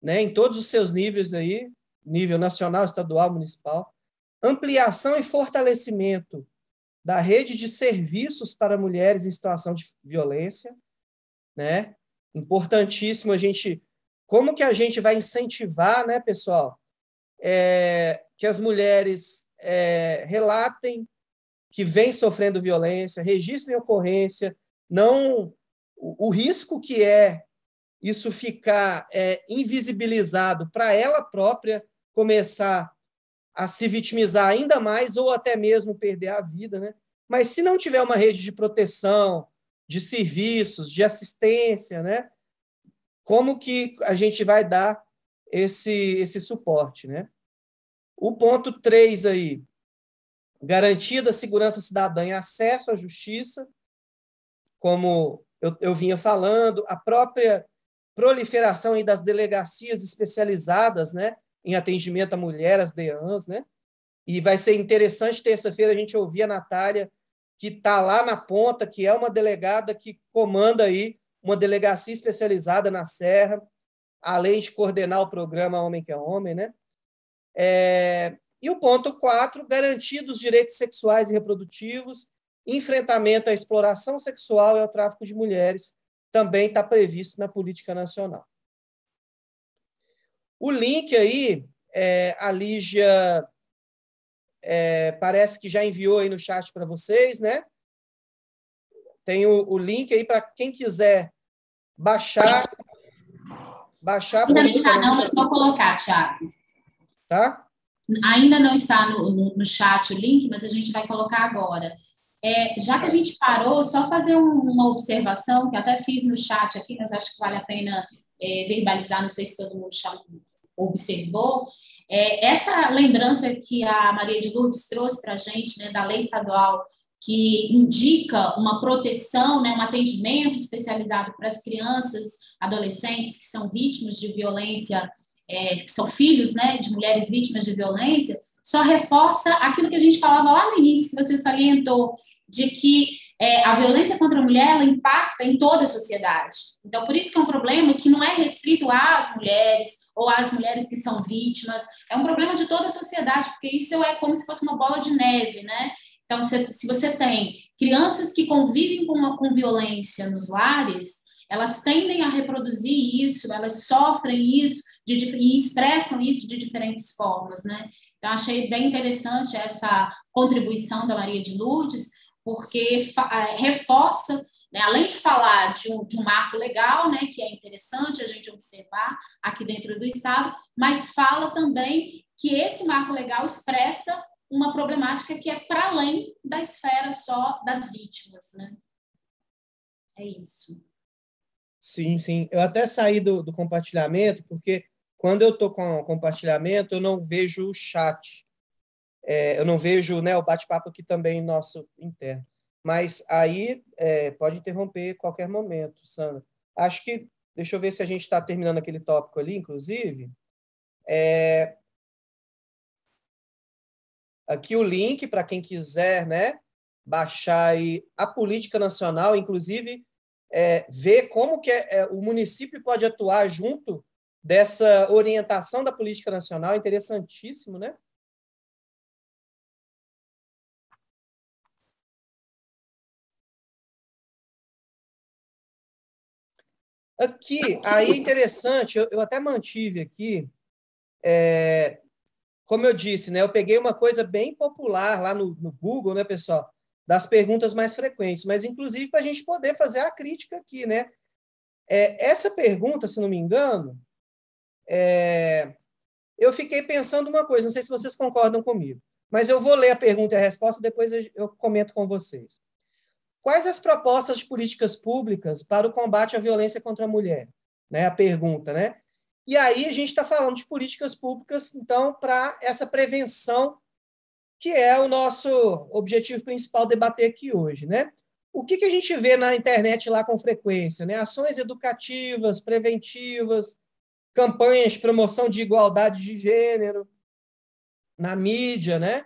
né, em todos os seus níveis aí, nível nacional, estadual, municipal. Ampliação e fortalecimento da rede de serviços para mulheres em situação de violência, né? Importantíssimo a gente... Como que a gente vai incentivar, né, pessoal, que as mulheres relatem que vêm sofrendo violência, registrem ocorrência, não o risco que isso ficar invisibilizado para ela própria começar a se vitimizar ainda mais ou até mesmo perder a vida, né? Mas se não tiver uma rede de proteção, de serviços, de assistência, né? Como que a gente vai dar esse suporte, né? O ponto 3 aí, garantia da segurança cidadã e acesso à justiça, como eu vinha falando, a própria proliferação aí das delegacias especializadas, né, em atendimento à mulher, as DEANs, né? E vai ser interessante, terça-feira, a gente ouvir a Natália, que está lá na ponta, que é uma delegada que comanda aí uma delegacia especializada na Serra, além de coordenar o programa Homem que é Homem, né? E o ponto 4, garantia dos direitos sexuais e reprodutivos, enfrentamento à exploração sexual e ao tráfico de mulheres, também está previsto na política nacional. O link aí, a Lígia parece que já enviou aí no chat para vocês, né? Tem o link aí para quem quiser baixar a política. Ainda não está, não, mas vou colocar, Thiago. Tá? Ainda não está no chat o link, mas a gente vai colocar agora. Já que a gente parou, só fazer uma observação, que até fiz no chat aqui, mas acho que vale a pena verbalizar, não sei se todo mundo observou. Essa lembrança que a Maria de Lourdes trouxe para a gente, né, da lei estadual, que indica uma proteção, né, um atendimento especializado para as crianças, adolescentes que são vítimas de violência, que são filhos, né, de mulheres vítimas de violência, só reforça aquilo que a gente falava lá no início, que você salientou, de que a violência contra a mulher, ela impacta em toda a sociedade. Então, por isso que é um problema que não é restrito às mulheres ou às mulheres que são vítimas, é um problema de toda a sociedade, porque isso é como se fosse uma bola de neve, né? Então, se você tem crianças que convivem com violência nos lares, elas tendem a reproduzir isso, elas sofrem isso e expressam isso de diferentes formas, né? Então, achei bem interessante essa contribuição da Maria de Lourdes, porque reforça, né, além de falar de um marco legal, né, que é interessante a gente observar aqui dentro do Estado, mas fala também que esse marco legal expressa uma problemática que é para além da esfera só das vítimas, né? É isso. Sim, sim. Eu até saí do compartilhamento, porque quando eu estou com o compartilhamento, eu não vejo o chat. Eu não vejo, né, o bate-papo aqui também nosso interno. Mas aí pode interromper a qualquer momento, Sandra. Acho que, deixa eu ver se a gente está terminando aquele tópico ali, inclusive. Aqui o link para quem quiser, né, baixar aí a política nacional, inclusive ver como que o município pode atuar junto dessa orientação da política nacional, interessantíssimo, né? Aqui, aí é interessante, eu até mantive aqui, como eu disse, né, eu peguei uma coisa bem popular lá no Google, né, pessoal, das perguntas mais frequentes, mas inclusive para a gente poder fazer a crítica aqui, né? Essa pergunta, se não me engano, eu fiquei pensando uma coisa, não sei se vocês concordam comigo, mas eu vou ler a pergunta e a resposta, depois eu comento com vocês. Quais as propostas de políticas públicas para o combate à violência contra a mulher? Né, a pergunta, né? E aí a gente está falando de políticas públicas, então, para essa prevenção, que é o nosso objetivo principal debater aqui hoje, né? O que a gente vê na internet lá com frequência, né? Ações educativas, preventivas, campanhas de promoção de igualdade de gênero, na mídia, né?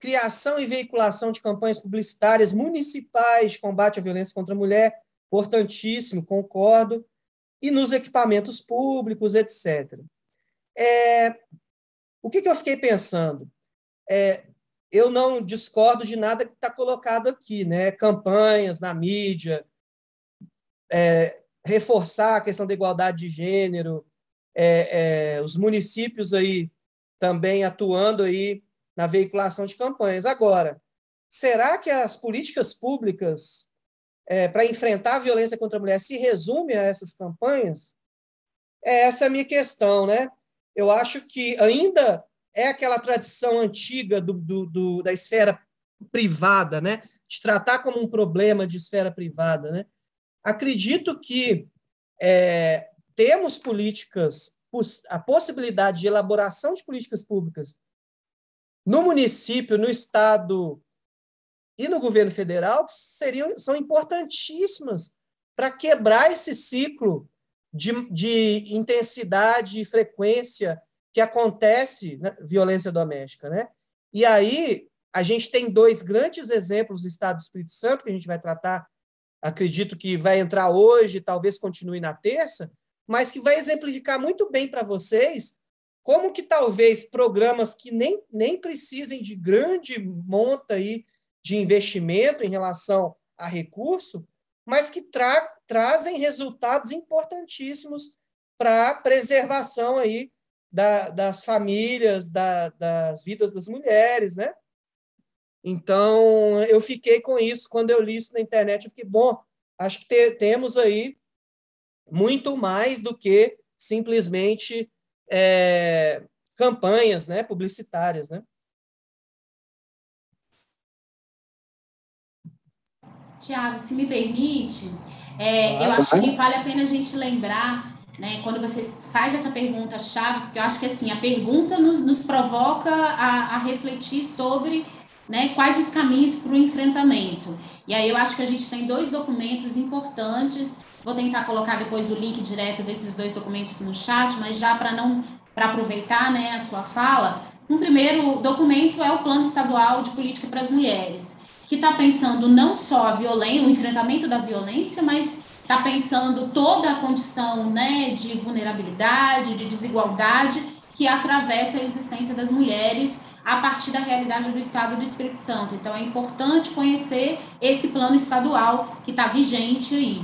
criação e veiculação de campanhas publicitárias municipais de combate à violência contra a mulher, importantíssimo, concordo, e nos equipamentos públicos, etc. O que eu fiquei pensando? Eu não discordo de nada que está colocado aqui, né? Campanhas na mídia, reforçar a questão da igualdade de gênero, os municípios aí também atuando aí na veiculação de campanhas. Agora, será que as políticas públicas para enfrentar a violência contra a mulher se resume a essas campanhas? Essa é a minha questão, né? Eu acho que ainda é aquela tradição antiga da esfera privada, né? De tratar como um problema de esfera privada, né? Acredito que temos políticas, a possibilidade de elaboração de políticas públicas no município, no estado e no governo federal, que são importantíssimas para quebrar esse ciclo de intensidade e frequência que acontece na violência doméstica, né? E aí a gente tem 2 grandes exemplos do estado do Espírito Santo, que a gente vai tratar, acredito que vai entrar hoje, talvez continue na terça, mas que vai exemplificar muito bem para vocês como que talvez programas que nem precisem de grande monta aí de investimento em relação a recurso, mas que trazem resultados importantíssimos para a preservação aí das famílias, das vidas das mulheres, né? Então, eu fiquei com isso, quando eu li isso na internet, eu fiquei, bom, acho que temos aí muito mais do que simplesmente campanhas, né, publicitárias, né? Tiago, se me permite, eu acho que vale a pena a gente lembrar, né, quando você faz essa pergunta-chave, porque eu acho que assim, a pergunta nos provoca a refletir sobre, né, quais os caminhos para o enfrentamento. E aí eu acho que a gente tem 2 documentos importantes. Vou tentar colocar depois o link direto desses 2 documentos no chat, mas já para aproveitar, né, a sua fala, um primeiro documento é o Plano Estadual de Política para as Mulheres, que está pensando não só a violência, o enfrentamento da violência, mas está pensando toda a condição, né, de vulnerabilidade, de desigualdade que atravessa a existência das mulheres a partir da realidade do Estado do Espírito Santo. Então, é importante conhecer esse plano estadual que está vigente aí.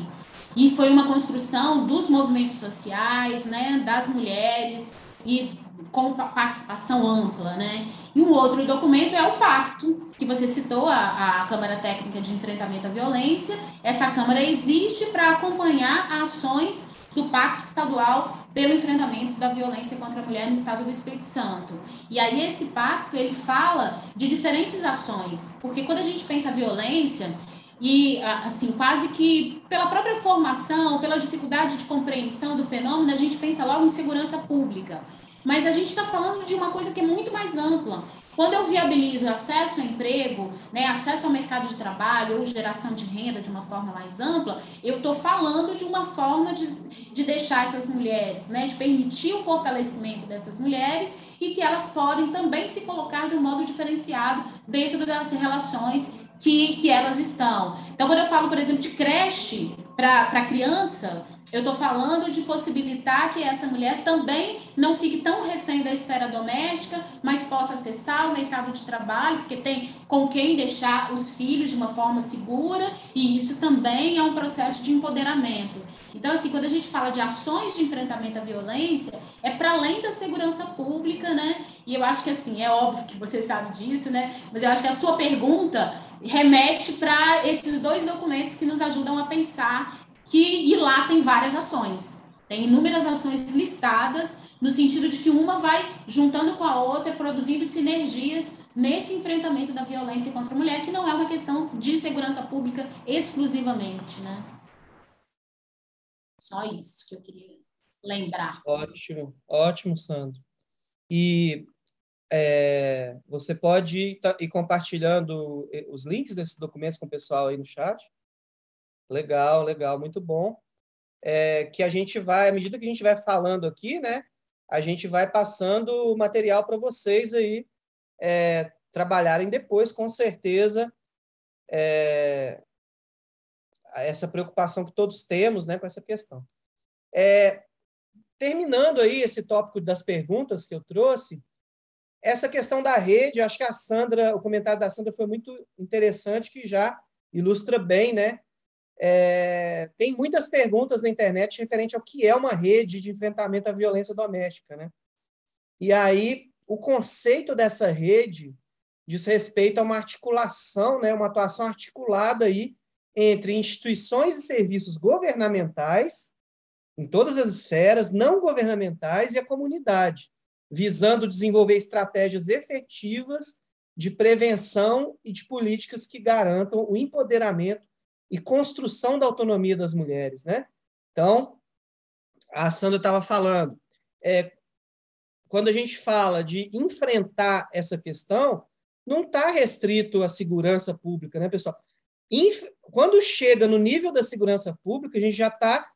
E foi uma construção dos movimentos sociais, né, das mulheres, e com participação ampla, né? E um outro documento é o pacto, que você citou, a Câmara Técnica de Enfrentamento à Violência. Essa Câmara existe para acompanhar ações do Pacto Estadual pelo enfrentamento da violência contra a mulher no Estado do Espírito Santo. E aí esse pacto, ele fala de diferentes ações, porque quando a gente pensa violência, e, assim, quase que pela própria formação, pela dificuldade de compreensão do fenômeno, a gente pensa logo em segurança pública. Mas a gente está falando de uma coisa que é muito mais ampla. Quando eu viabilizo acesso ao emprego, né, acesso ao mercado de trabalho ou geração de renda de uma forma mais ampla, eu estou falando de uma forma de deixar essas mulheres, né, de permitir o fortalecimento dessas mulheres e que elas podem também se colocar de um modo diferenciado dentro das relações que elas estão. Então, quando eu falo, por exemplo, de creche para criança, eu estou falando de possibilitar que essa mulher também não fique tão refém da esfera doméstica, mas possa acessar o mercado de trabalho, porque tem com quem deixar os filhos de uma forma segura, e isso também é um processo de empoderamento. Então, assim, quando a gente fala de ações de enfrentamento à violência, é para além da segurança pública, né? E eu acho que, assim, é óbvio que você sabe disso, né? Mas eu acho que a sua pergunta remete para esses 2 documentos que nos ajudam a pensar e lá tem várias ações. Tem inúmeras ações listadas, no sentido de que uma vai juntando com a outra, produzindo sinergias nesse enfrentamento da violência contra a mulher, que não é uma questão de segurança pública exclusivamente, né? Só isso que eu queria lembrar. Ótimo, ótimo, Sandro. E você pode ir compartilhando os links desses documentos com o pessoal aí no chat. Legal, legal, muito bom. Que a gente vai, à medida que a gente vai falando aqui, né, a gente vai passando o material para vocês aí trabalharem depois, com certeza, essa preocupação que todos temos, né, com essa questão. Terminando aí esse tópico das perguntas que eu trouxe, essa questão da rede, acho que o comentário da Sandra foi muito interessante, que já ilustra bem, né? Tem muitas perguntas na internet referente ao que é uma rede de enfrentamento à violência doméstica, né? E aí, o conceito dessa rede diz respeito a uma articulação, né, uma atuação articulada aí entre instituições e serviços governamentais, em todas as esferas, não governamentais e a comunidade, visando desenvolver estratégias efetivas de prevenção e de políticas que garantam o empoderamento e construção da autonomia das mulheres, né? Então, a Sandra estava falando, quando a gente fala de enfrentar essa questão, não está restrito à segurança pública, né, pessoal? Quando chega no nível da segurança pública, a gente já está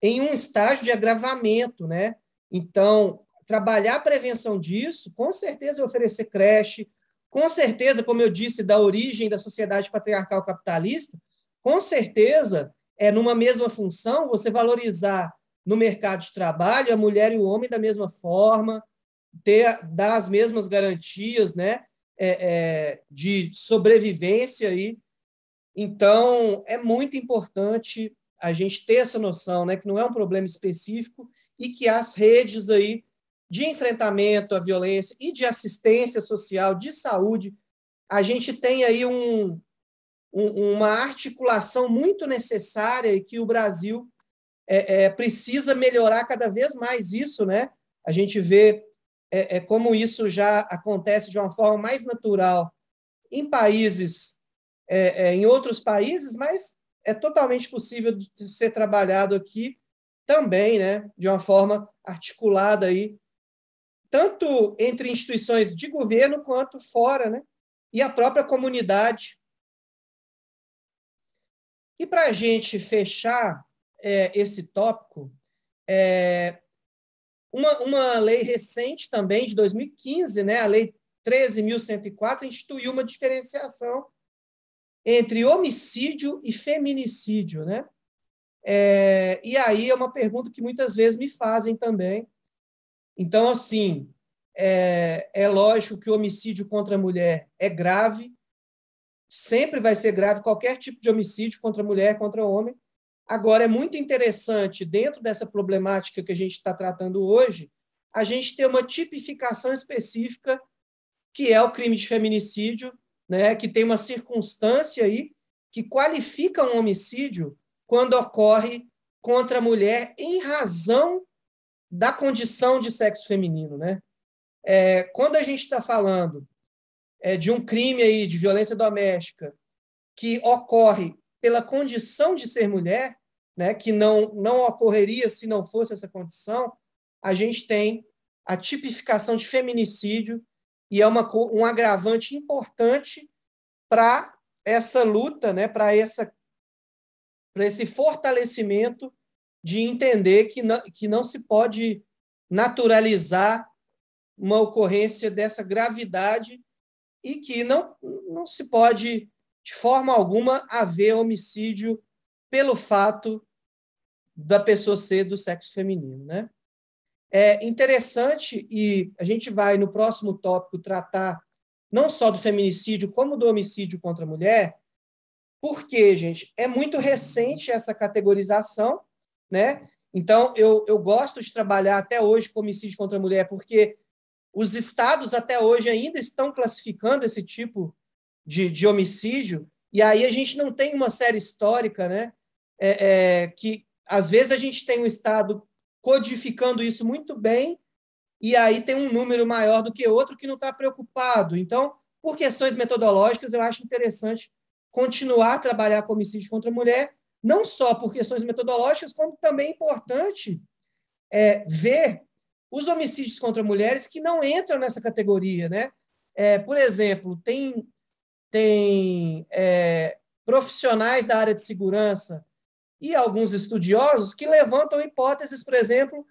em um estágio de agravamento, né? Então, trabalhar a prevenção disso, com certeza, é oferecer creche, com certeza, como eu disse, da origem da sociedade patriarcal capitalista, com certeza, numa mesma função, você valorizar no mercado de trabalho a mulher e o homem da mesma forma, dar as mesmas garantias, né, de sobrevivência aí. Então, é muito importante a gente ter essa noção, né, que não é um problema específico e que as redes aí de enfrentamento à violência e de assistência social, de saúde, a gente tem aí uma articulação muito necessária e que o Brasil precisa melhorar cada vez mais isso, né? A gente vê como isso já acontece de uma forma mais natural em países, em outros países, mas é totalmente possível de ser trabalhado aqui também, né? De uma forma articulada aí, tanto entre instituições de governo quanto fora, né? E a própria comunidade. E para a gente fechar esse tópico, uma lei recente também, de 2015, né, a Lei 13.104, instituiu uma diferenciação entre homicídio e feminicídio, né? E aí é uma pergunta que muitas vezes me fazem também. Então, assim, é lógico que o homicídio contra a mulher é grave, sempre vai ser grave qualquer tipo de homicídio contra a mulher, contra o homem. Agora, é muito interessante, dentro dessa problemática que a gente está tratando hoje, a gente ter uma tipificação específica, que é o crime de feminicídio, né, que tem uma circunstância aí que qualifica um homicídio quando ocorre contra a mulher em razão da condição de sexo feminino, né? Quando a gente está falando de um crime aí de violência doméstica que ocorre pela condição de ser mulher, né, que não ocorreria se não fosse essa condição, a gente tem a tipificação de feminicídio e é um agravante importante para essa luta, né, para esse fortalecimento de entender que não se pode naturalizar uma ocorrência dessa gravidade e que não se pode, de forma alguma, haver homicídio pelo fato da pessoa ser do sexo feminino, né? É interessante, e a gente vai, no próximo tópico, tratar não só do feminicídio, como do homicídio contra a mulher, porque, gente, é muito recente essa categorização, né? Então, eu gosto de trabalhar até hoje com homicídio contra a mulher, porque os estados até hoje ainda estão classificando esse tipo de homicídio, e aí a gente não tem uma série histórica, né? Que, às vezes, a gente tem um estado codificando isso muito bem, e aí tem um número maior do que outro que não está preocupado. Então, por questões metodológicas, eu acho interessante continuar a trabalhar com homicídio contra a mulher, não só por questões metodológicas, como também é importante ver os homicídios contra mulheres que não entram nessa categoria, né? Por exemplo, tem profissionais da área de segurança e alguns estudiosos que levantam hipóteses, por exemplo,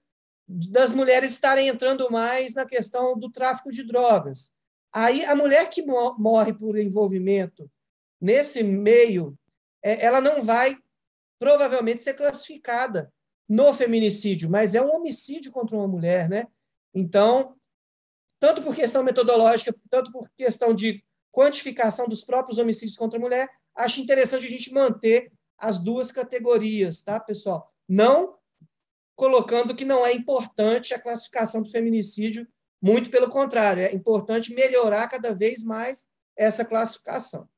das mulheres estarem entrando mais na questão do tráfico de drogas. Aí, a mulher que morre por envolvimento nesse meio, ela não vai, provavelmente, ser classificada no feminicídio, mas é um homicídio contra uma mulher, né? Então, tanto por questão metodológica, tanto por questão de quantificação dos próprios homicídios contra a mulher, acho interessante a gente manter as duas categorias, tá, pessoal? Não colocando que não é importante a classificação do feminicídio, muito pelo contrário, é importante melhorar cada vez mais essa classificação,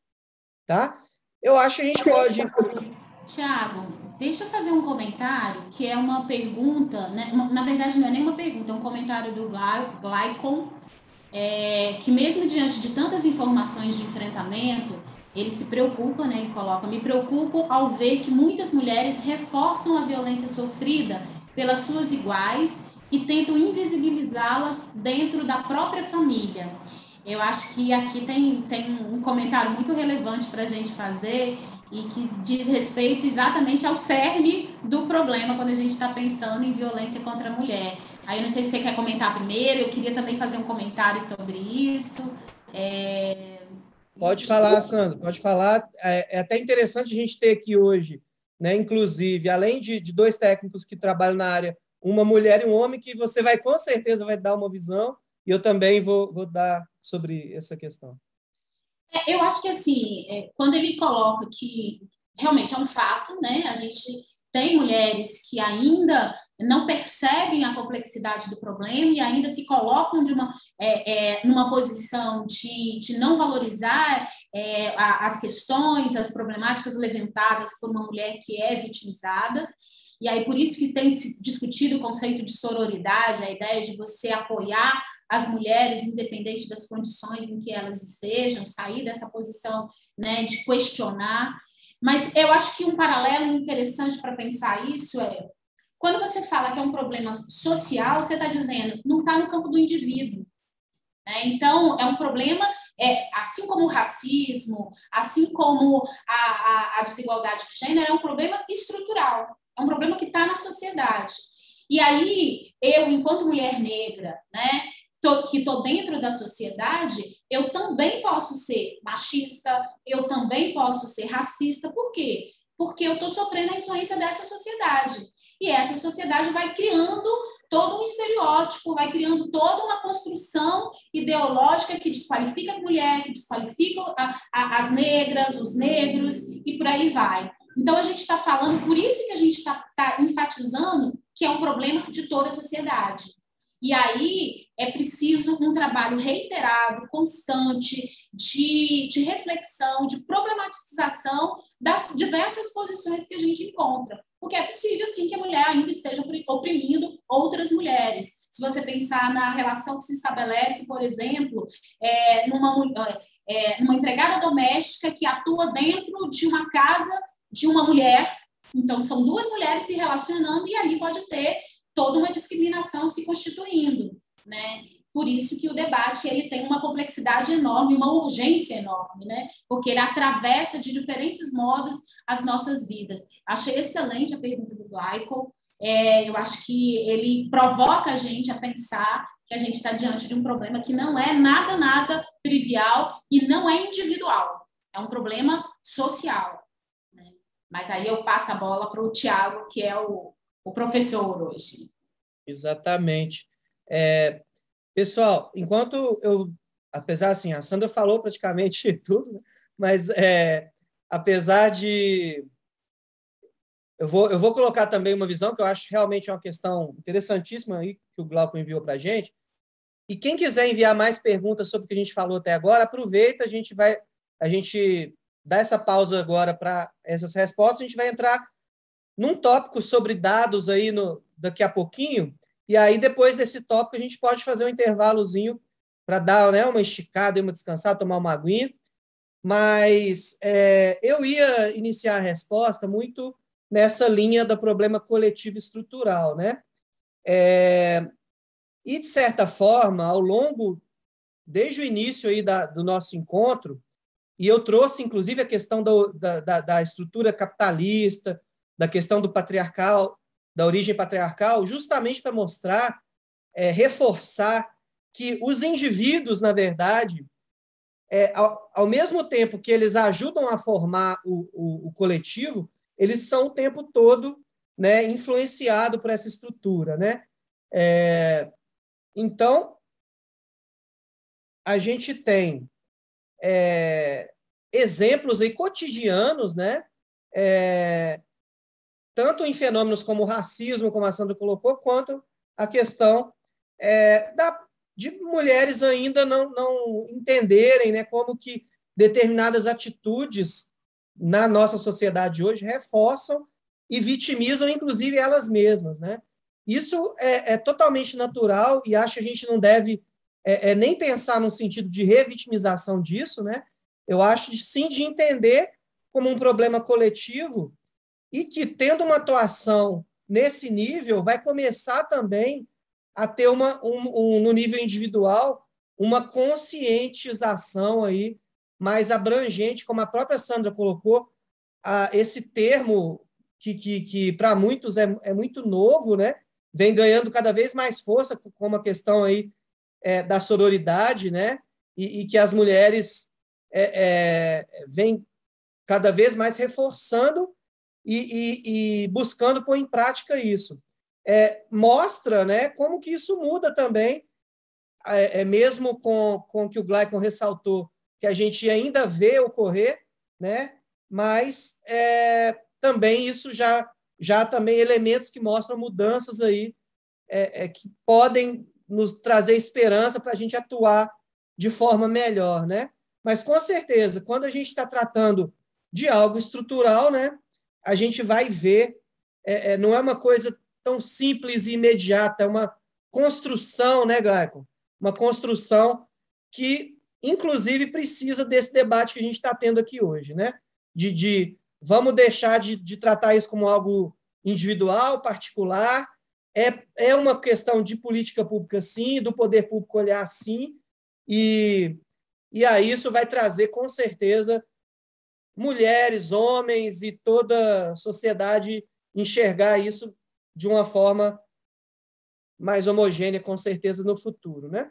tá? Eu acho que a gente pode... Tiago, deixa eu fazer um comentário, que é uma pergunta, né? Na verdade, não é nem uma pergunta, é um comentário do Glycon, que mesmo diante de tantas informações de enfrentamento, ele se preocupa, né? Ele coloca: me preocupo ao ver que muitas mulheres reforçam a violência sofrida pelas suas iguais e tentam invisibilizá-las dentro da própria família. Eu acho que aqui tem um comentário muito relevante para a gente fazer e que diz respeito exatamente ao cerne do problema quando a gente está pensando em violência contra a mulher. Aí, não sei se você quer comentar primeiro, eu queria também fazer um comentário sobre isso. Pode falar, Sandra, pode falar. É até interessante a gente ter aqui hoje, né, inclusive, além de dois técnicos que trabalham na área, uma mulher e um homem, que você vai, com certeza, vai dar uma visão, e eu também vou dar sobre essa questão. Eu acho que, assim, quando ele coloca que realmente é um fato, né? A gente tem mulheres que ainda não percebem a complexidade do problema e ainda se colocam numa posição de não valorizar as questões, as problemáticas levantadas por uma mulher que é vitimizada. E aí, por isso que tem se discutido o conceito de sororidade, a ideia de você apoiar as mulheres, independente das condições em que elas estejam, sair dessa posição, né, de questionar. Mas eu acho que um paralelo interessante para pensar isso é, quando você fala que é um problema social, você está dizendo, não está no campo do indivíduo, né? Então, é um problema, assim como o racismo, assim como a desigualdade de gênero, é um problema estrutural, é um problema que está na sociedade. E aí, eu, enquanto mulher negra, né, que estou dentro da sociedade, eu também posso ser machista, eu também posso ser racista. Por quê? Porque eu estou sofrendo a influência dessa sociedade. E essa sociedade vai criando todo um estereótipo, vai criando toda uma construção ideológica que desqualifica a mulher, que desqualifica as negras, os negros, e por aí vai. Então, a gente está falando, por isso que a gente está enfatizando que é um problema de toda a sociedade. E aí é preciso um trabalho reiterado, constante, de reflexão, de problematização das diversas posições que a gente encontra. Porque é possível, sim, que a mulher ainda esteja oprimindo outras mulheres. Se você pensar na relação que se estabelece, por exemplo, numa empregada doméstica que atua dentro de uma casa de uma mulher. Então, são duas mulheres se relacionando e ali pode ter toda uma discriminação se constituindo, né? Por isso que o debate ele tem uma complexidade enorme, uma urgência enorme, né? Porque ele atravessa de diferentes modos as nossas vidas. Achei excelente a pergunta do Glycol. Eu acho que ele provoca a gente a pensar que a gente está diante de um problema que não é nada trivial e não é individual. É um problema social, né? Mas aí eu passo a bola para o Tiago, que é o professor hoje. Exatamente. Pessoal, enquanto apesar assim, a Sandra falou praticamente tudo, né? Mas apesar de... Eu vou colocar também uma visão que eu acho realmente uma questão interessantíssima aí, que o Glauco enviou para a gente. E quem quiser enviar mais perguntas sobre o que a gente falou até agora, aproveita, a gente dá essa pausa agora para essas respostas, a gente vai entrar num tópico sobre dados aí daqui a pouquinho, e aí depois desse tópico a gente pode fazer um intervalozinho para dar, né, uma esticada e uma descansada, tomar uma aguinha, mas eu ia iniciar a resposta muito nessa linha do problema coletivo estrutural, né? E, de certa forma, ao longo, desde o início aí do nosso encontro, e eu trouxe, inclusive, a questão da estrutura capitalista, da questão do patriarcal, da origem patriarcal, justamente para mostrar, reforçar que os indivíduos, na verdade, ao mesmo tempo que eles ajudam a formar o coletivo, eles são o tempo todo, né, influenciados por essa estrutura, né? Então, a gente tem exemplos aí cotidianos, né? Tanto em fenômenos como o racismo, como a Sandra colocou, quanto a questão de mulheres ainda não entenderem, né, como que determinadas atitudes na nossa sociedade hoje reforçam e vitimizam, inclusive, elas mesmas, né? Isso é totalmente natural e acho que a gente não deve nem pensar no sentido de revitimização disso, né? Eu acho, sim, de entender como um problema coletivo e que, tendo uma atuação nesse nível, vai começar também a ter no nível individual, uma conscientização aí mais abrangente, como a própria Sandra colocou, esse termo que para muitos é muito novo, né? Vem ganhando cada vez mais força, como a questão aí da sororidade, né? E que as mulheres vêm cada vez mais reforçando e buscando pôr em prática isso. Mostra, né, como que isso muda também, mesmo com o que o Gleicon ressaltou, que a gente ainda vê ocorrer, né, mas também isso já também elementos que mostram mudanças aí que podem nos trazer esperança para a gente atuar de forma melhor, né? Mas, com certeza, quando a gente está tratando de algo estrutural, né, a gente vai ver, não é uma coisa tão simples e imediata, é uma construção, né, Gleicon? Uma construção que, inclusive, precisa desse debate que a gente está tendo aqui hoje, né? Vamos deixar de tratar isso como algo individual, particular. É uma questão de política pública, sim, do poder público olhar, sim, e aí isso vai trazer, com certeza, mulheres, homens e toda a sociedade enxergar isso de uma forma mais homogênea, com certeza, no futuro, né?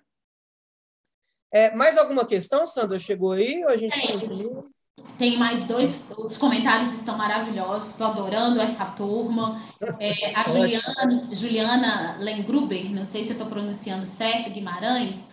Mais alguma questão, Sandra? Chegou aí ou a gente continua? Tem mais dois, os comentários estão maravilhosos, estou adorando essa turma. A Juliana Lengruber, não sei se eu estou pronunciando certo, Guimarães,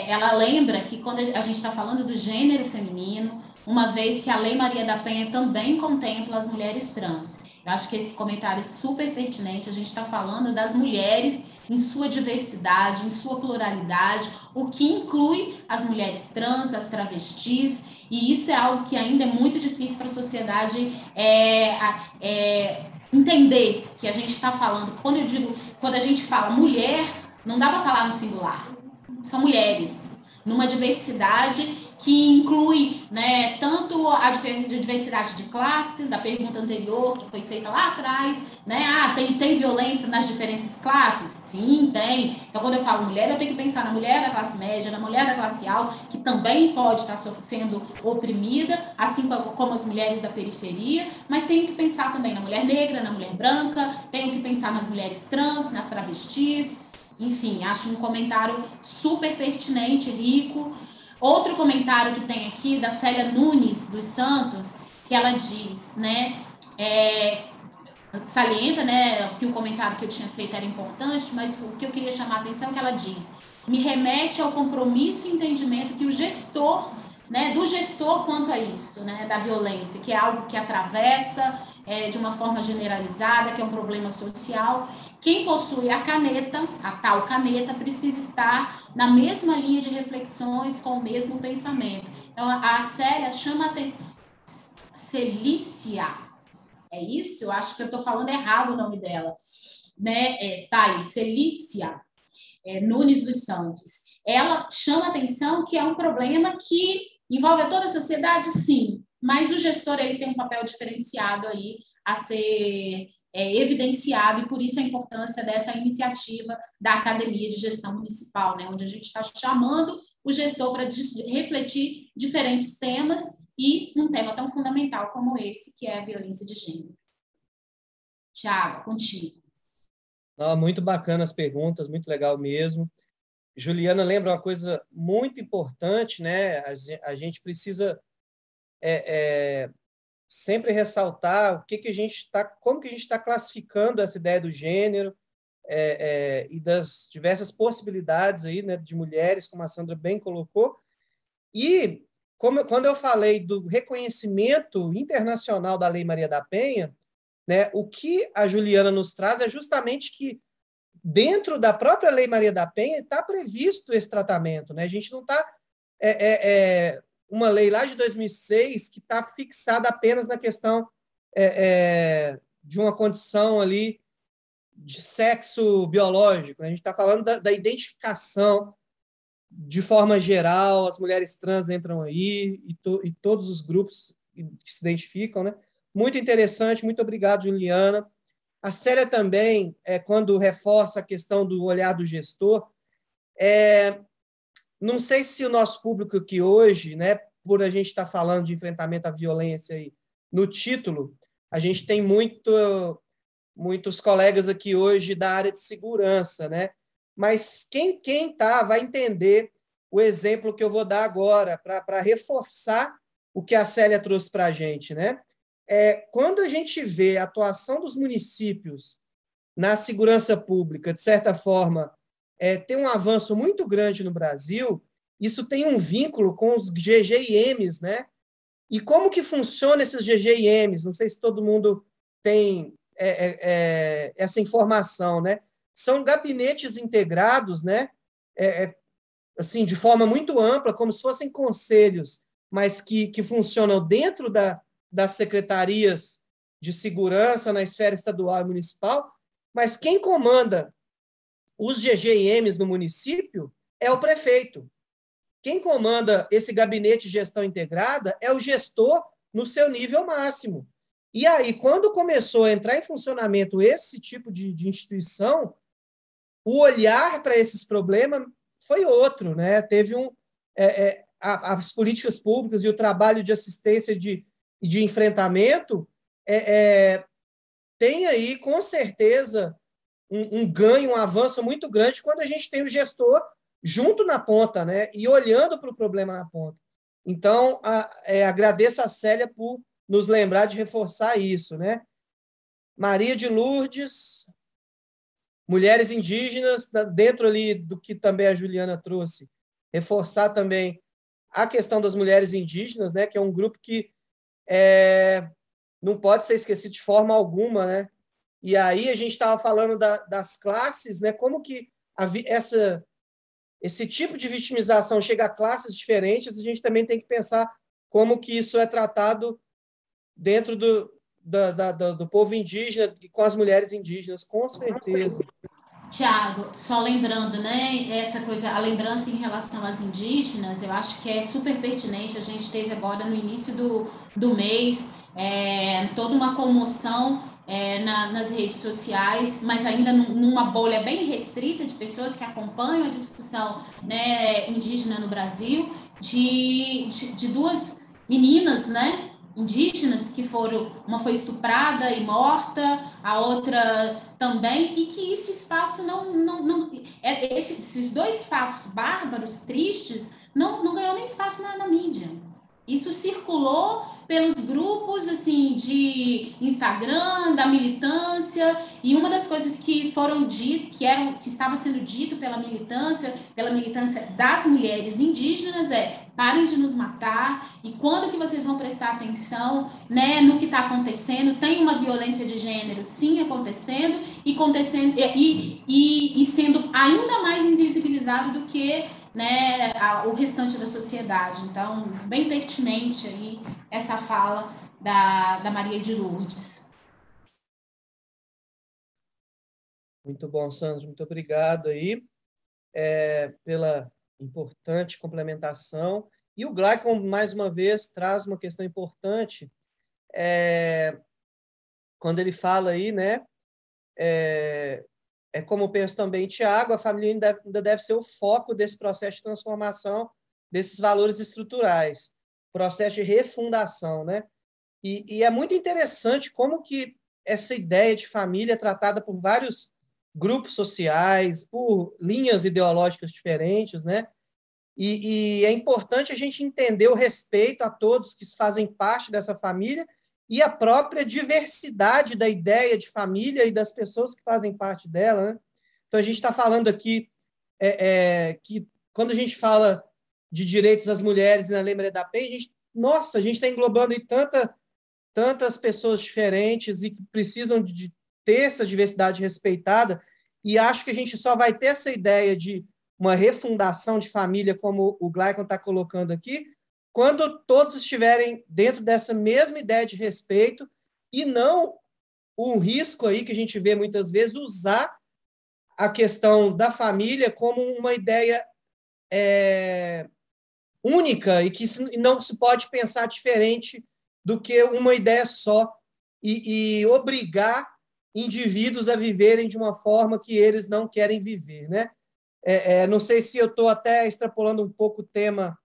ela lembra que quando a gente está falando do gênero feminino, uma vez que a Lei Maria da Penha também contempla as mulheres trans. Eu acho que esse comentário é super pertinente, a gente está falando das mulheres em sua diversidade, em sua pluralidade, o que inclui as mulheres trans, as travestis, e isso é algo que ainda é muito difícil para a sociedade entender que a gente está falando. Quando a gente fala mulher, não dá para falar no singular. São mulheres, numa diversidade que inclui, né, tanto a diversidade de classe, da pergunta anterior, que foi feita lá atrás, né? Tem violência nas diferentes classes? Sim, tem. Então, quando eu falo mulher, eu tenho que pensar na mulher da classe média, na mulher da classe alta, que também pode estar sendo oprimida, assim como as mulheres da periferia, mas tenho que pensar também na mulher negra, na mulher branca, tenho que pensar nas mulheres trans, nas travestis. Enfim, acho um comentário super pertinente, rico. Outro comentário que tem aqui, da Célia Nunes dos Santos, que ela diz, né, salienta, né, que o comentário que eu tinha feito era importante, mas o que eu queria chamar a atenção é que ela diz, me remete ao compromisso e entendimento que o gestor, né, do gestor quanto a isso, né, da violência, que é algo que atravessa de uma forma generalizada, que é um problema social. Quem possui a caneta, a tal caneta, precisa estar na mesma linha de reflexões, com o mesmo pensamento. Então, a Célia chama Celícia, é isso? Eu acho que eu estou falando errado o nome dela, né? Thaís, Celícia Nunes dos Santos. Ela chama atenção que é um problema que envolve a toda a sociedade, sim, mas o gestor ele tem um papel diferenciado aí a ser evidenciado, e por isso a importância dessa iniciativa da Academia de Gestão Municipal, né, onde a gente está chamando o gestor para refletir diferentes temas e um tema tão fundamental como esse, que é a violência de gênero. Tiago, contigo. Muito bacana as perguntas, muito legal mesmo. Juliana lembra uma coisa muito importante, né? A gente precisa sempre ressaltar como que a gente está classificando essa ideia do gênero e das diversas possibilidades aí, né, de mulheres, como a Sandra bem colocou. E quando eu falei do reconhecimento internacional da Lei Maria da Penha, né, o que a Juliana nos traz é justamente que dentro da própria Lei Maria da Penha está previsto esse tratamento, né? A gente não está uma lei lá de 2006 que está fixada apenas na questão de uma condição ali de sexo biológico, né? A gente está falando da identificação de forma geral, as mulheres trans entram aí e todos os grupos que se identificam, né? Muito interessante, muito obrigado, Juliana. A Célia também, quando reforça a questão do olhar do gestor, não sei se o nosso público aqui hoje, né, por a gente estar falando de enfrentamento à violência aí, no título, a gente tem muitos colegas aqui hoje da área de segurança, né? Mas quem vai entender o exemplo que eu vou dar agora para reforçar o que a Célia trouxe para a gente, né? Quando a gente vê a atuação dos municípios na segurança pública, de certa forma, tem um avanço muito grande no Brasil, isso tem um vínculo com os GGIMs, né? E como que funciona esses GGIMs? Não sei se todo mundo tem essa informação, né? São gabinetes integrados, né? Assim, de forma muito ampla, como se fossem conselhos, mas que funcionam dentro das secretarias de segurança na esfera estadual e municipal, mas quem comanda os GGIMs no município é o prefeito. Quem comanda esse gabinete de gestão integrada é o gestor no seu nível máximo. E aí, quando começou a entrar em funcionamento esse tipo de instituição, o olhar para esses problemas foi outro, né? Teve as políticas públicas e o trabalho de assistência de enfrentamento tem aí, com certeza, um ganho, um avanço muito grande quando a gente tem o gestor junto na ponta, né? E olhando para o problema na ponta. Então, agradeço a Célia por nos lembrar de reforçar isso, né? Maria de Lourdes, mulheres indígenas, dentro ali do que também a Juliana trouxe, reforçar também a questão das mulheres indígenas, né? Que é um grupo que não pode ser esquecido de forma alguma, né? E aí a gente estava falando das classes, né? Como que esse tipo de vitimização chega a classes diferentes, a gente também tem que pensar como que isso é tratado dentro do povo indígena e com as mulheres indígenas, com certeza. Tiago, só lembrando, né, essa coisa, a lembrança em relação às indígenas, eu acho que é super pertinente. A gente teve agora no início do mês toda uma comoção nas redes sociais, mas ainda numa bolha bem restrita de pessoas que acompanham a discussão, né, indígena no Brasil, de duas meninas, né, indígenas que uma foi estuprada e morta, a outra também, e que esse espaço esses dois fatos bárbaros, tristes, não ganhou nem espaço na mídia. Isso circulou pelos grupos assim de Instagram, da militância, e uma das coisas que foram ditas, que estava sendo dito pela militância das mulheres indígenas parem de nos matar, e quando que vocês vão prestar atenção, né, no que está acontecendo? Tem uma violência de gênero, sim, acontecendo, e sendo ainda mais invisibilizado do que, né, o restante da sociedade. Então, bem pertinente aí essa fala da Maria de Lourdes. Muito bom, Sandra, muito obrigado aí pela importante complementação. E o Gleicon, mais uma vez, traz uma questão importante, quando ele fala aí, né, como penso também Tiago, a família ainda deve ser o foco desse processo de transformação desses valores estruturais, processo de refundação, né? E é muito interessante como que essa ideia de família é tratada por vários grupos sociais, por linhas ideológicas diferentes, né? E é importante a gente entender o respeito a todos que fazem parte dessa família e a própria diversidade da ideia de família e das pessoas que fazem parte dela, né? Então, a gente está falando aqui que, quando a gente fala de direitos das mulheres na Lei Maria da Penha, a gente está englobando aí tantas pessoas diferentes e que precisam de ter essa diversidade respeitada, e acho que a gente só vai ter essa ideia de uma refundação de família, como o Gleicon está colocando aqui, quando todos estiverem dentro dessa mesma ideia de respeito e não o risco aí que a gente vê muitas vezes usar a questão da família como uma ideia única e que não se pode pensar diferente do que uma ideia só e obrigar indivíduos a viverem de uma forma que eles não querem viver, né? Não sei se eu estou até extrapolando um pouco o tema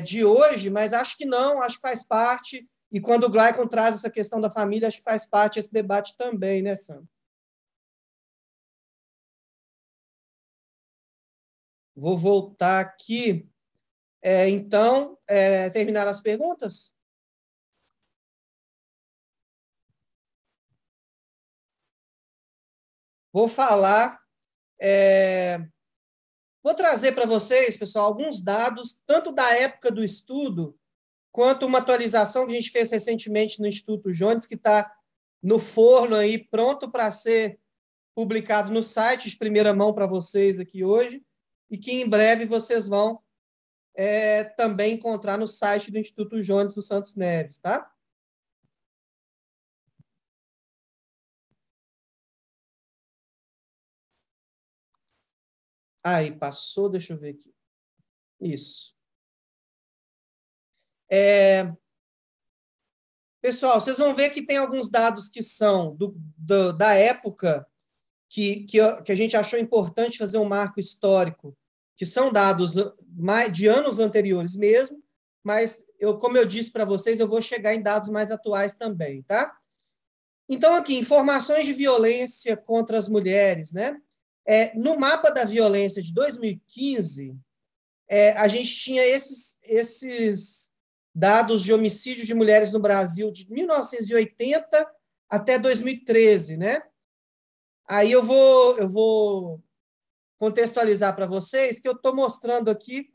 de hoje, mas acho que não, acho que faz parte, e quando o Gleicon traz essa questão da família, acho que faz parte desse debate também, né, Sam? Vou voltar aqui. Então, terminar as perguntas? Vou falar... Vou trazer para vocês, pessoal, alguns dados, tanto da época do estudo, quanto uma atualização que a gente fez recentemente no Instituto Jones, que está no forno aí, pronto para ser publicado no site, de primeira mão para vocês aqui hoje, e que em breve vocês vão também encontrar no site do Instituto Jones dos Santos Neves, tá? Aí, passou, deixa eu ver aqui. Isso. Pessoal, vocês vão ver que tem alguns dados que são da época que a gente achou importante fazer um marco histórico, que são dados de anos anteriores mesmo, mas, como eu disse para vocês, eu vou chegar em dados mais atuais também, tá? Então, aqui, informações de violência contra as mulheres, né? No mapa da violência de 2015, a gente tinha esses dados de homicídio de mulheres no Brasil de 1980 até 2013, né? Aí eu vou contextualizar para vocês que eu estou mostrando aqui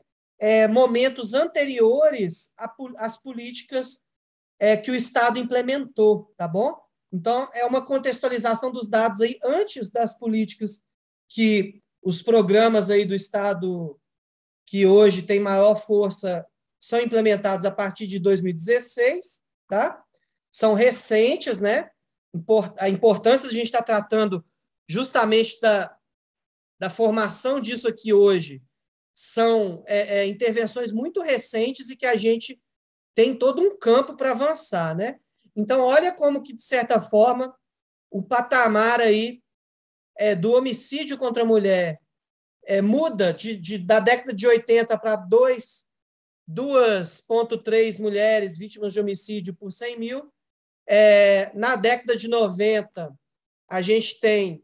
momentos anteriores às políticas que o Estado implementou, tá bom? Então, é uma contextualização dos dados aí antes das políticas que os programas aí do Estado que hoje tem maior força são implementados a partir de 2016, tá? São recentes, né? A importância de a gente estar tratando justamente da formação disso aqui hoje são intervenções muito recentes e que a gente tem todo um campo para avançar, né? Então, olha como que, de certa forma, o patamar aí do homicídio contra a mulher muda da década de 80 para 2,3 mulheres vítimas de homicídio por 100 mil. Na década de 90, a gente tem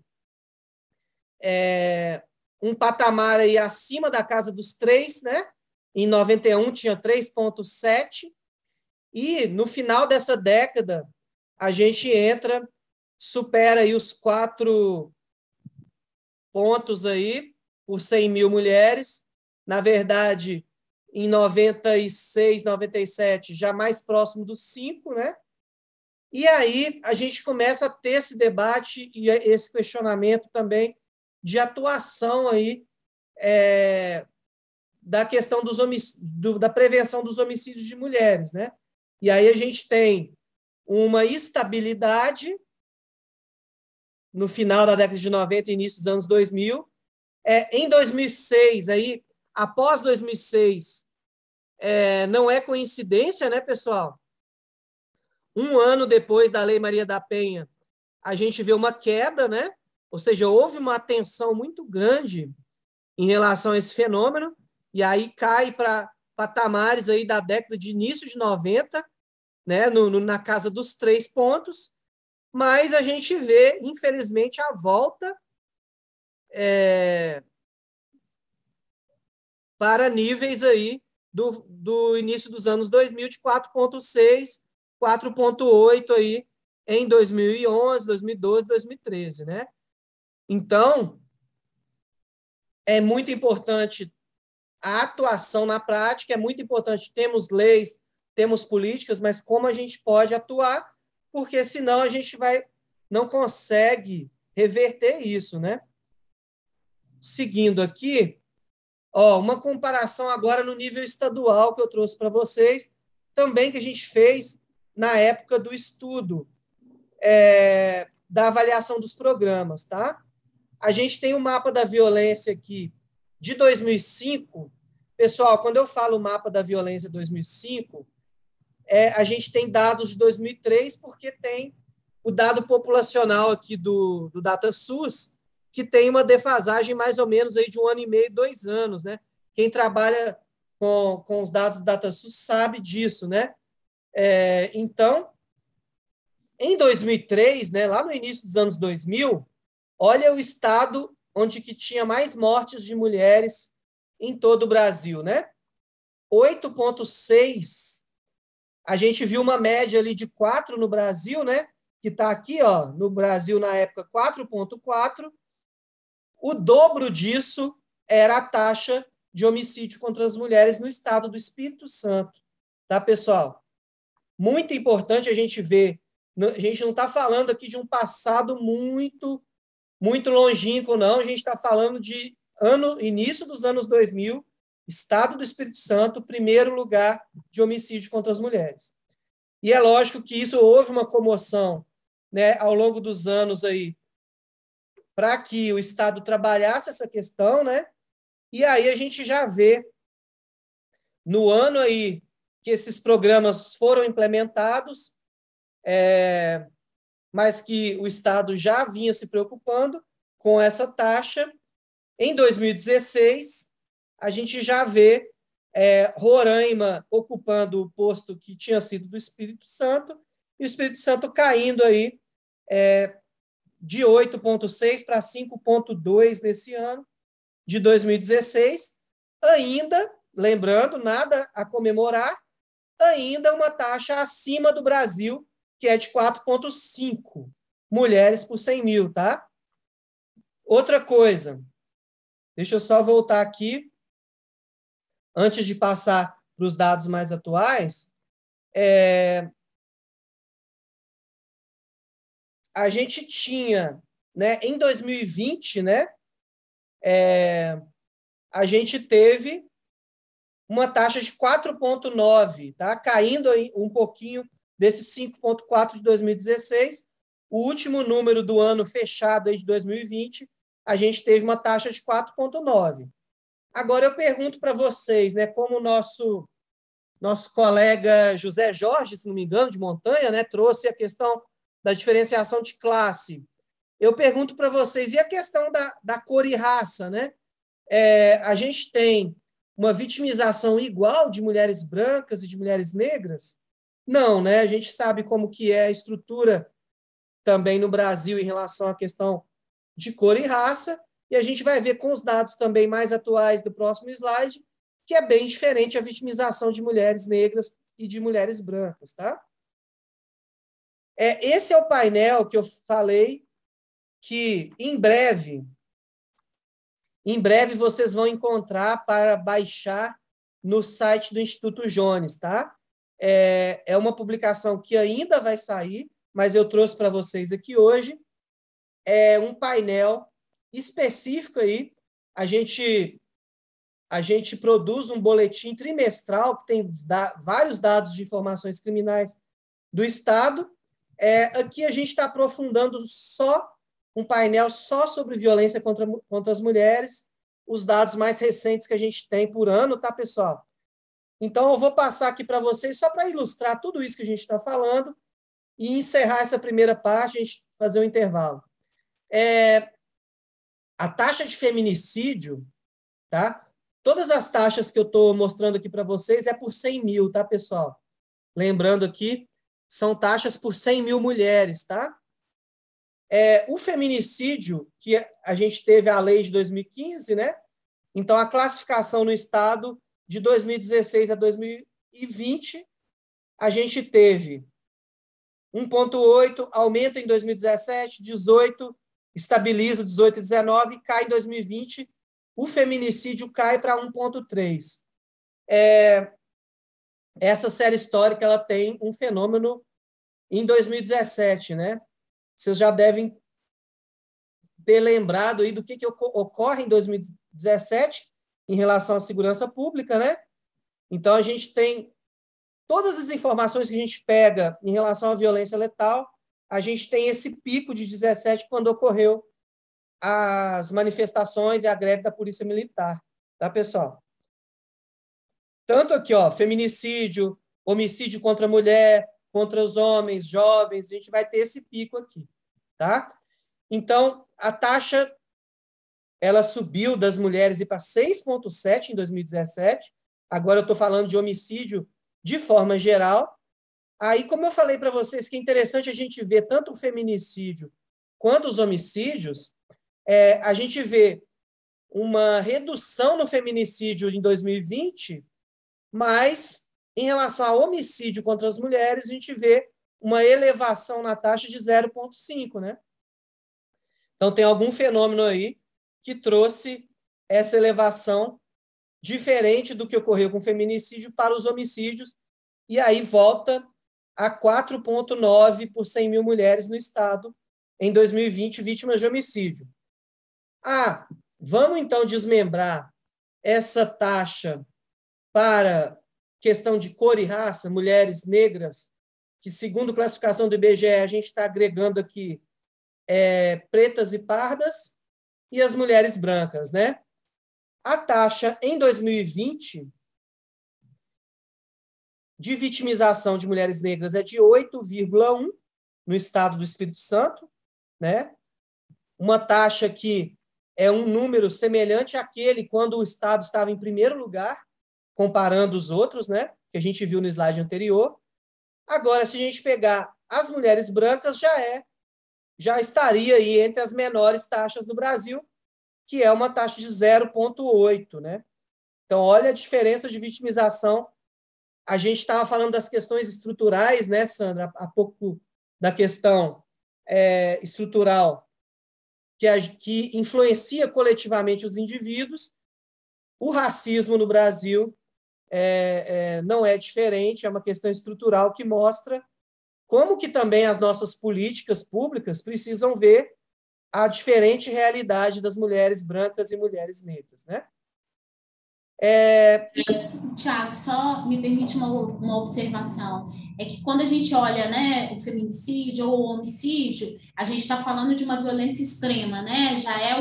um patamar aí acima da casa dos 3, né? Em 91 tinha 3,7, e no final dessa década a gente supera aí os 4 pontos aí por 100 mil mulheres. Na verdade, em 96, 97, já mais próximo dos 5, né? E aí a gente começa a ter esse debate e esse questionamento também de atuação aí da questão da prevenção dos homicídios de mulheres, né? E aí a gente tem uma estabilidade no final da década de 90 e início dos anos 2000. Em 2006, aí, após 2006, não é coincidência, né, pessoal? Um ano depois da Lei Maria da Penha, a gente vê uma queda, né? Ou seja, houve uma atenção muito grande em relação a esse fenômeno, e aí cai para patamares aí da década de início de 90, né? Na casa dos 3 pontos, mas a gente vê, infelizmente, a volta para níveis aí do início dos anos 2000, de 4,6, 4,8 aí em 2011, 2012, 2013, né? Então, é muito importante a atuação na prática, é muito importante, temos leis, temos políticas, mas como a gente pode atuar, porque senão a gente não consegue reverter isso, né? Seguindo aqui, uma comparação agora no nível estadual que eu trouxe para vocês, também que a gente fez na época do estudo da avaliação dos programas, tá? A gente tem o mapa da violência aqui de 2005. Pessoal, quando eu falo mapa da violência 2005, a gente tem dados de 2003, porque tem o dado populacional aqui do DataSUS, que tem uma defasagem mais ou menos aí de 1 ano e meio, 2 anos, né? Quem trabalha com os dados do DataSUS sabe disso, né? Então, em 2003, né, lá no início dos anos 2000, olha o estado onde que tinha mais mortes de mulheres em todo o Brasil, né? 8,6. A gente viu uma média ali de 4 no Brasil, né? Que está aqui, ó, no Brasil, na época, 4,4. O dobro disso era a taxa de homicídio contra as mulheres no estado do Espírito Santo. Tá, pessoal? Muito importante a gente ver. A gente não está falando aqui de um passado muito, muito longínquo, não. A gente está falando de início dos anos 2000, estado do Espírito Santo, primeiro lugar de homicídio contra as mulheres. E é lógico que isso houve uma comoção, né, ao longo dos anos aí, para que o Estado trabalhasse essa questão, né? E aí a gente já vê, no ano aí que esses programas foram implementados, mas que o Estado já vinha se preocupando com essa taxa. Em 2016, a gente já vê Roraima ocupando o posto que tinha sido do Espírito Santo, e o Espírito Santo caindo aí de 8,6 para 5,2 nesse ano de 2016, ainda, lembrando, nada a comemorar, ainda uma taxa acima do Brasil, que é de 4,5 mulheres por 100 mil, tá? Outra coisa, deixa eu só voltar aqui, antes de passar para os dados mais atuais, a gente tinha, né, em 2020, né, a gente teve uma taxa de 4,9, tá? Caindo aí um pouquinho desses 5,4 de 2016. O último número do ano fechado aí de 2020, a gente teve uma taxa de 4,9. Agora eu pergunto para vocês, né, como o nosso colega José Jorge, se não me engano, de Montanha, né, trouxe a questão da diferenciação de classe. Eu pergunto para vocês, e a questão da cor e raça, né? A gente tem uma vitimização igual de mulheres brancas e de mulheres negras? Não, né? A gente sabe como que é a estrutura também no Brasil em relação à questão de cor e raça, e a gente vai ver com os dados também mais atuais do próximo slide, que é bem diferente a vitimização de mulheres negras e de mulheres brancas, tá? Esse é o painel que eu falei que, em breve vocês vão encontrar para baixar no site do Instituto Jones, tá? É uma publicação que ainda vai sair, mas eu trouxe para vocês aqui hoje. É um painel específico aí. A gente produz um boletim trimestral que tem vários dados de informações criminais do Estado. Aqui a gente está aprofundando um painel só sobre violência contra as mulheres, os dados mais recentes que a gente tem por ano, tá, pessoal? Então, eu vou passar aqui para vocês só para ilustrar tudo isso que a gente está falando e encerrar essa primeira parte, a gente fazer um intervalo. A taxa de feminicídio, tá? Todas as taxas que eu estou mostrando aqui para vocês é por 100 mil, tá, pessoal? Lembrando aqui, são taxas por 100 mil mulheres, tá? O feminicídio, que a gente teve a lei de 2015, né? Então, a classificação no Estado de 2016 a 2020, a gente teve 1,8, aumenta em 2017, 18, estabiliza 18 e 19, cai em 2020, o feminicídio cai para 1,3. Essa série histórica ela tem um fenômeno em 2017, né? Vocês já devem ter lembrado aí do que ocorre em 2017 em relação à segurança pública, né? Então, a gente tem todas as informações que a gente pega em relação à violência letal, a gente tem esse pico de 17 quando ocorreu as manifestações e a greve da Polícia Militar, tá, pessoal? Tanto aqui, ó, feminicídio, homicídio contra a mulher, contra os homens, jovens, a gente vai ter esse pico aqui, tá? Então, a taxa, ela subiu das mulheres para 6,7 em 2017, agora eu estou falando de homicídio de forma geral. Aí, como eu falei para vocês, que é interessante a gente ver tanto o feminicídio quanto os homicídios, a gente vê uma redução no feminicídio em 2020, mas, em relação ao homicídio contra as mulheres, a gente vê uma elevação na taxa de 0,5, né? Então, tem algum fenômeno aí que trouxe essa elevação diferente do que ocorreu com o feminicídio para os homicídios, e aí volta a 4,9 por 100 mil mulheres no Estado em 2020, vítimas de homicídio. Vamos, então, desmembrar essa taxa para questão de cor e raça, mulheres negras, que, segundo a classificação do IBGE, a gente está agregando aqui pretas e pardas, e as mulheres brancas, né? A taxa, em 2020, de vitimização de mulheres negras é de 8,1 no Estado do Espírito Santo, né? Uma taxa que é um número semelhante àquele quando o Estado estava em primeiro lugar, comparando os outros, né? Que a gente viu no slide anterior. Agora, se a gente pegar as mulheres brancas, já estaria aí entre as menores taxas do Brasil, que é uma taxa de 0,8, né? Então, olha a diferença de vitimização. A gente estava falando das questões estruturais, né, Sandra? Há pouco da questão estrutural, que influencia coletivamente os indivíduos. O racismo no Brasil não é diferente, é uma questão estrutural que mostra como que também as nossas políticas públicas precisam ver a diferente realidade das mulheres brancas e mulheres negras, né? Tiago, só me permite uma observação. É que quando a gente olha, né, o feminicídio ou o homicídio, a gente está falando de uma violência extrema, né? Já é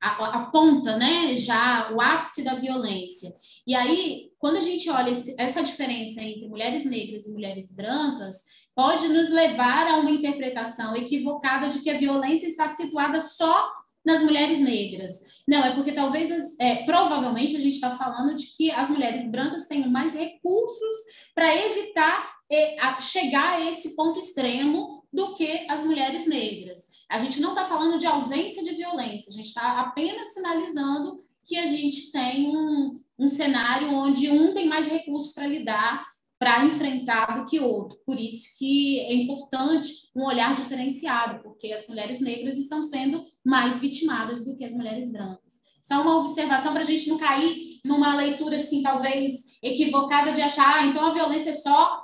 a ponta, né? Já o ápice da violência. E aí, quando a gente olha essa diferença entre mulheres negras e mulheres brancas, pode nos levar a uma interpretação equivocada de que a violência está situada só nas mulheres negras. Não, é porque talvez, provavelmente, a gente está falando de que as mulheres brancas tenham mais recursos para evitar chegar a esse ponto extremo do que as mulheres negras. A gente não está falando de ausência de violência, a gente está apenas sinalizando que a gente tem um cenário onde um tem mais recursos para lidar, para enfrentar do que outro. Por isso que é importante um olhar diferenciado, porque as mulheres negras estão sendo mais vitimadas do que as mulheres brancas. Só uma observação para a gente não cair numa leitura, assim, talvez equivocada de achar, então a violência é só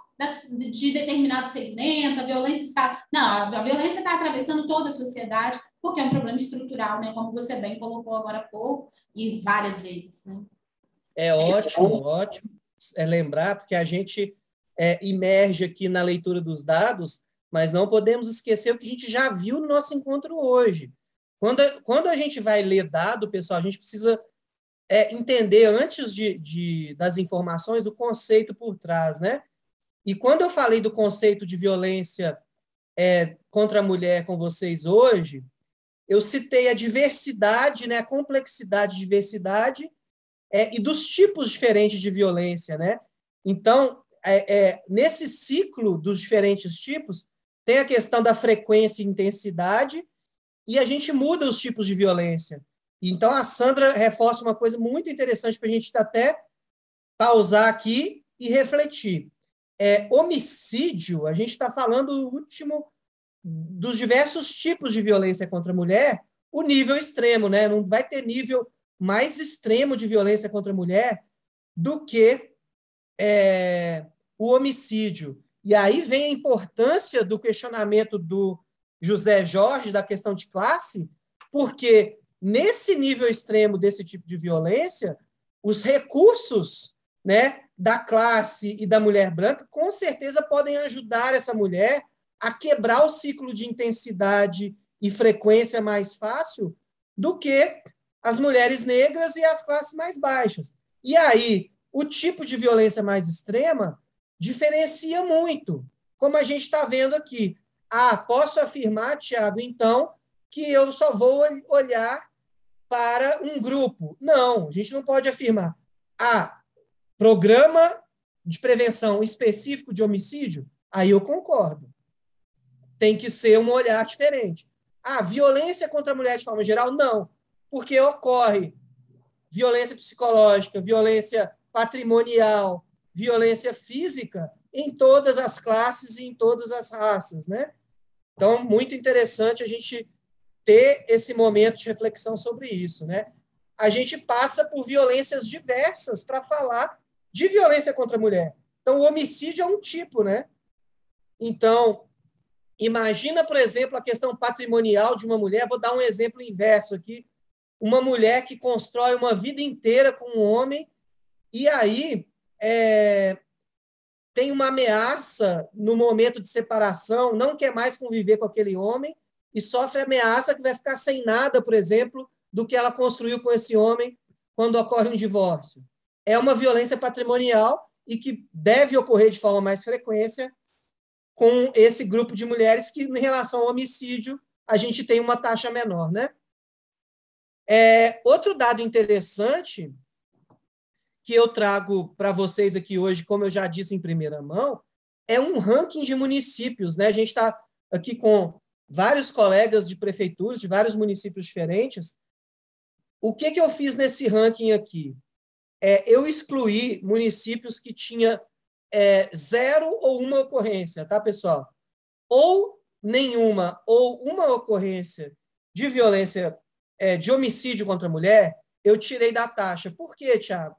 de determinado segmento, a violência está... Não, a violência está atravessando toda a sociedade, porque é um problema estrutural, né? Como você bem colocou agora há pouco, e várias vezes, né? Ótimo lembrar, porque a gente emerge aqui na leitura dos dados, mas não podemos esquecer o que a gente já viu no nosso encontro hoje. Quando a gente vai ler dado, pessoal, a gente precisa entender, antes das informações, o conceito por trás, né? E quando eu falei do conceito de violência contra a mulher com vocês hoje, eu citei a diversidade, né, a complexidade e diversidade, e dos tipos diferentes de violência, né? Então, nesse ciclo dos diferentes tipos, tem a questão da frequência e intensidade, e a gente muda os tipos de violência. Então, a Sandra reforça uma coisa muito interessante para a gente até pausar aqui e refletir. Homicídio, a gente está falando do último dos diversos tipos de violência contra a mulher, o nível extremo, né? Não vai ter nível mais extremo de violência contra a mulher do que o homicídio. E aí vem a importância do questionamento do José Jorge, da questão de classe, porque nesse nível extremo desse tipo de violência, os recursos, né, da classe e da mulher branca, com certeza podem ajudar essa mulher a quebrar o ciclo de intensidade e frequência mais fácil do que as mulheres negras e as classes mais baixas. E aí, o tipo de violência mais extrema diferencia muito, como a gente está vendo aqui. Posso afirmar, Tiago, então, que eu só vou olhar para um grupo. Não, a gente não pode afirmar. Programa de prevenção específico de homicídio? Aí eu concordo. Tem que ser um olhar diferente. Violência contra a mulher de forma geral? Não, porque ocorre violência psicológica, violência patrimonial, violência física em todas as classes e em todas as raças, né? Então, muito interessante a gente ter esse momento de reflexão sobre isso, né? A gente passa por violências diversas para falar de violência contra a mulher. Então, o homicídio é um tipo, né? Então, imagina, por exemplo, a questão patrimonial de uma mulher. Vou dar um exemplo inverso aqui. Uma mulher que constrói uma vida inteira com um homem e aí tem uma ameaça no momento de separação, não quer mais conviver com aquele homem e sofre ameaça que vai ficar sem nada, por exemplo, do que ela construiu com esse homem quando ocorre um divórcio. É uma violência patrimonial e que deve ocorrer de forma mais frequência com esse grupo de mulheres que, em relação ao homicídio, a gente tem uma taxa menor, né? Outro dado interessante que eu trago para vocês aqui hoje, como eu já disse em primeira mão, é um ranking de municípios, né? A gente está aqui com vários colegas de prefeituras, de vários municípios diferentes. O que eu fiz nesse ranking aqui? Eu excluí municípios que tinham 0 ou uma ocorrência, tá, pessoal? Ou nenhuma, ou uma ocorrência de violência, de homicídio contra a mulher, eu tirei da taxa. Por quê, Thiago?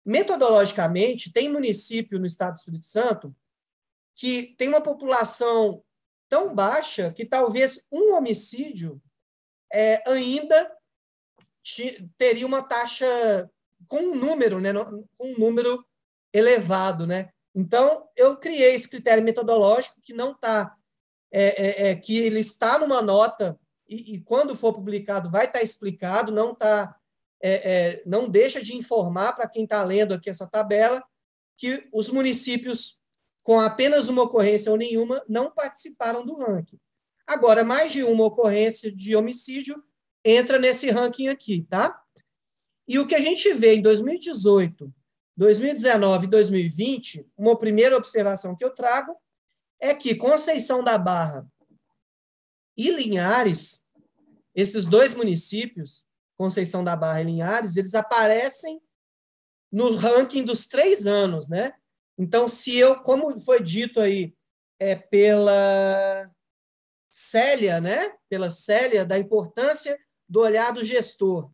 Metodologicamente, tem município no estado do Espírito Santo que tem uma população tão baixa que talvez um homicídio ainda teria uma taxa com um número, né, um número elevado, né? Então, eu criei esse critério metodológico que não está, que ele está numa nota e quando for publicado vai estar explicado, não está, não deixa de informar para quem está lendo aqui essa tabela que os municípios com apenas uma ocorrência ou nenhuma não participaram do ranking. Agora, mais de uma ocorrência de homicídio entra nesse ranking aqui, tá? E o que a gente vê em 2018, 2019 e 2020, uma primeira observação que eu trago é que Conceição da Barra e Linhares, esses dois municípios, Conceição da Barra e Linhares, eles aparecem no ranking dos 3 anos, né? Então, se eu, como foi dito aí pela Célia, né? Pela Célia, da importância do olhar do gestor.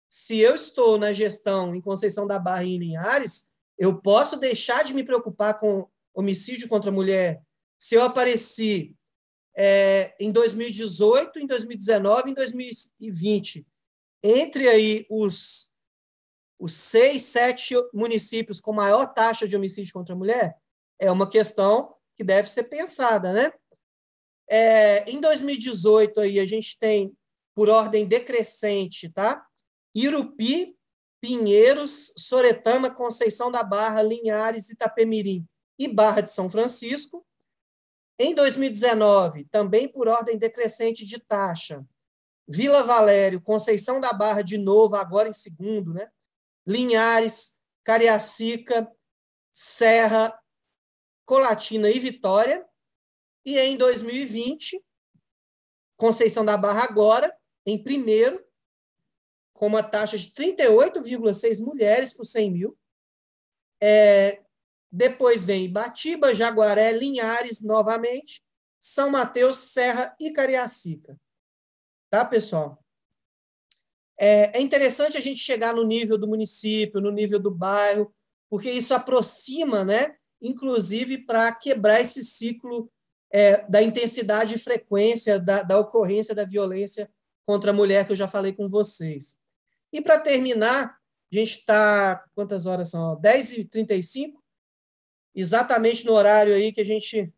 Se eu estou na gestão em Conceição da Barra e em Linhares, eu posso deixar de me preocupar com homicídio contra a mulher se eu apareci em 2018, em 2019, em 2020, entre aí os 6, 7 municípios com maior taxa de homicídio contra a mulher, é uma questão que deve ser pensada, né? Em 2018, aí, a gente tem, por ordem decrescente, tá? Irupi, Pinheiros, Soretama, Conceição da Barra, Linhares, Itapemirim e Barra de São Francisco. Em 2019, também por ordem decrescente de taxa, Vila Valério, Conceição da Barra de novo, agora em segundo, né? Linhares, Cariacica, Serra, Colatina e Vitória. E em 2020, Conceição da Barra agora, em primeiro, com uma taxa de 38,6 mulheres por 100 mil. Depois vem Ibatiba, Jaguaré, Linhares, novamente, São Mateus, Serra e Cariacica. Tá, pessoal? É interessante a gente chegar no nível do município, no nível do bairro, porque isso aproxima, né, inclusive para quebrar esse ciclo da intensidade e frequência da ocorrência da violência contra a mulher, que eu já falei com vocês. E, para terminar, a gente está... Quantas horas são? 10h35, exatamente no horário aí que a gente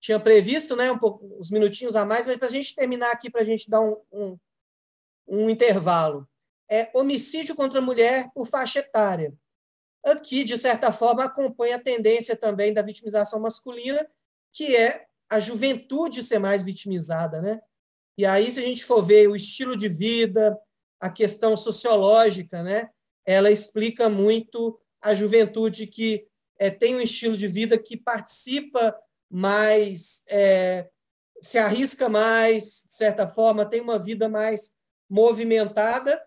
tinha previsto, né, uns minutinhos a mais, mas para a gente terminar aqui, para a gente dar um intervalo. Homicídio contra a mulher por faixa etária. Aqui, de certa forma, acompanha a tendência também da vitimização masculina, que é a juventude ser mais vitimizada, né? E aí, se a gente for ver o estilo de vida, a questão sociológica, né, ela explica muito a juventude que tem um estilo de vida que participa mais, se arrisca mais, de certa forma, tem uma vida mais movimentada,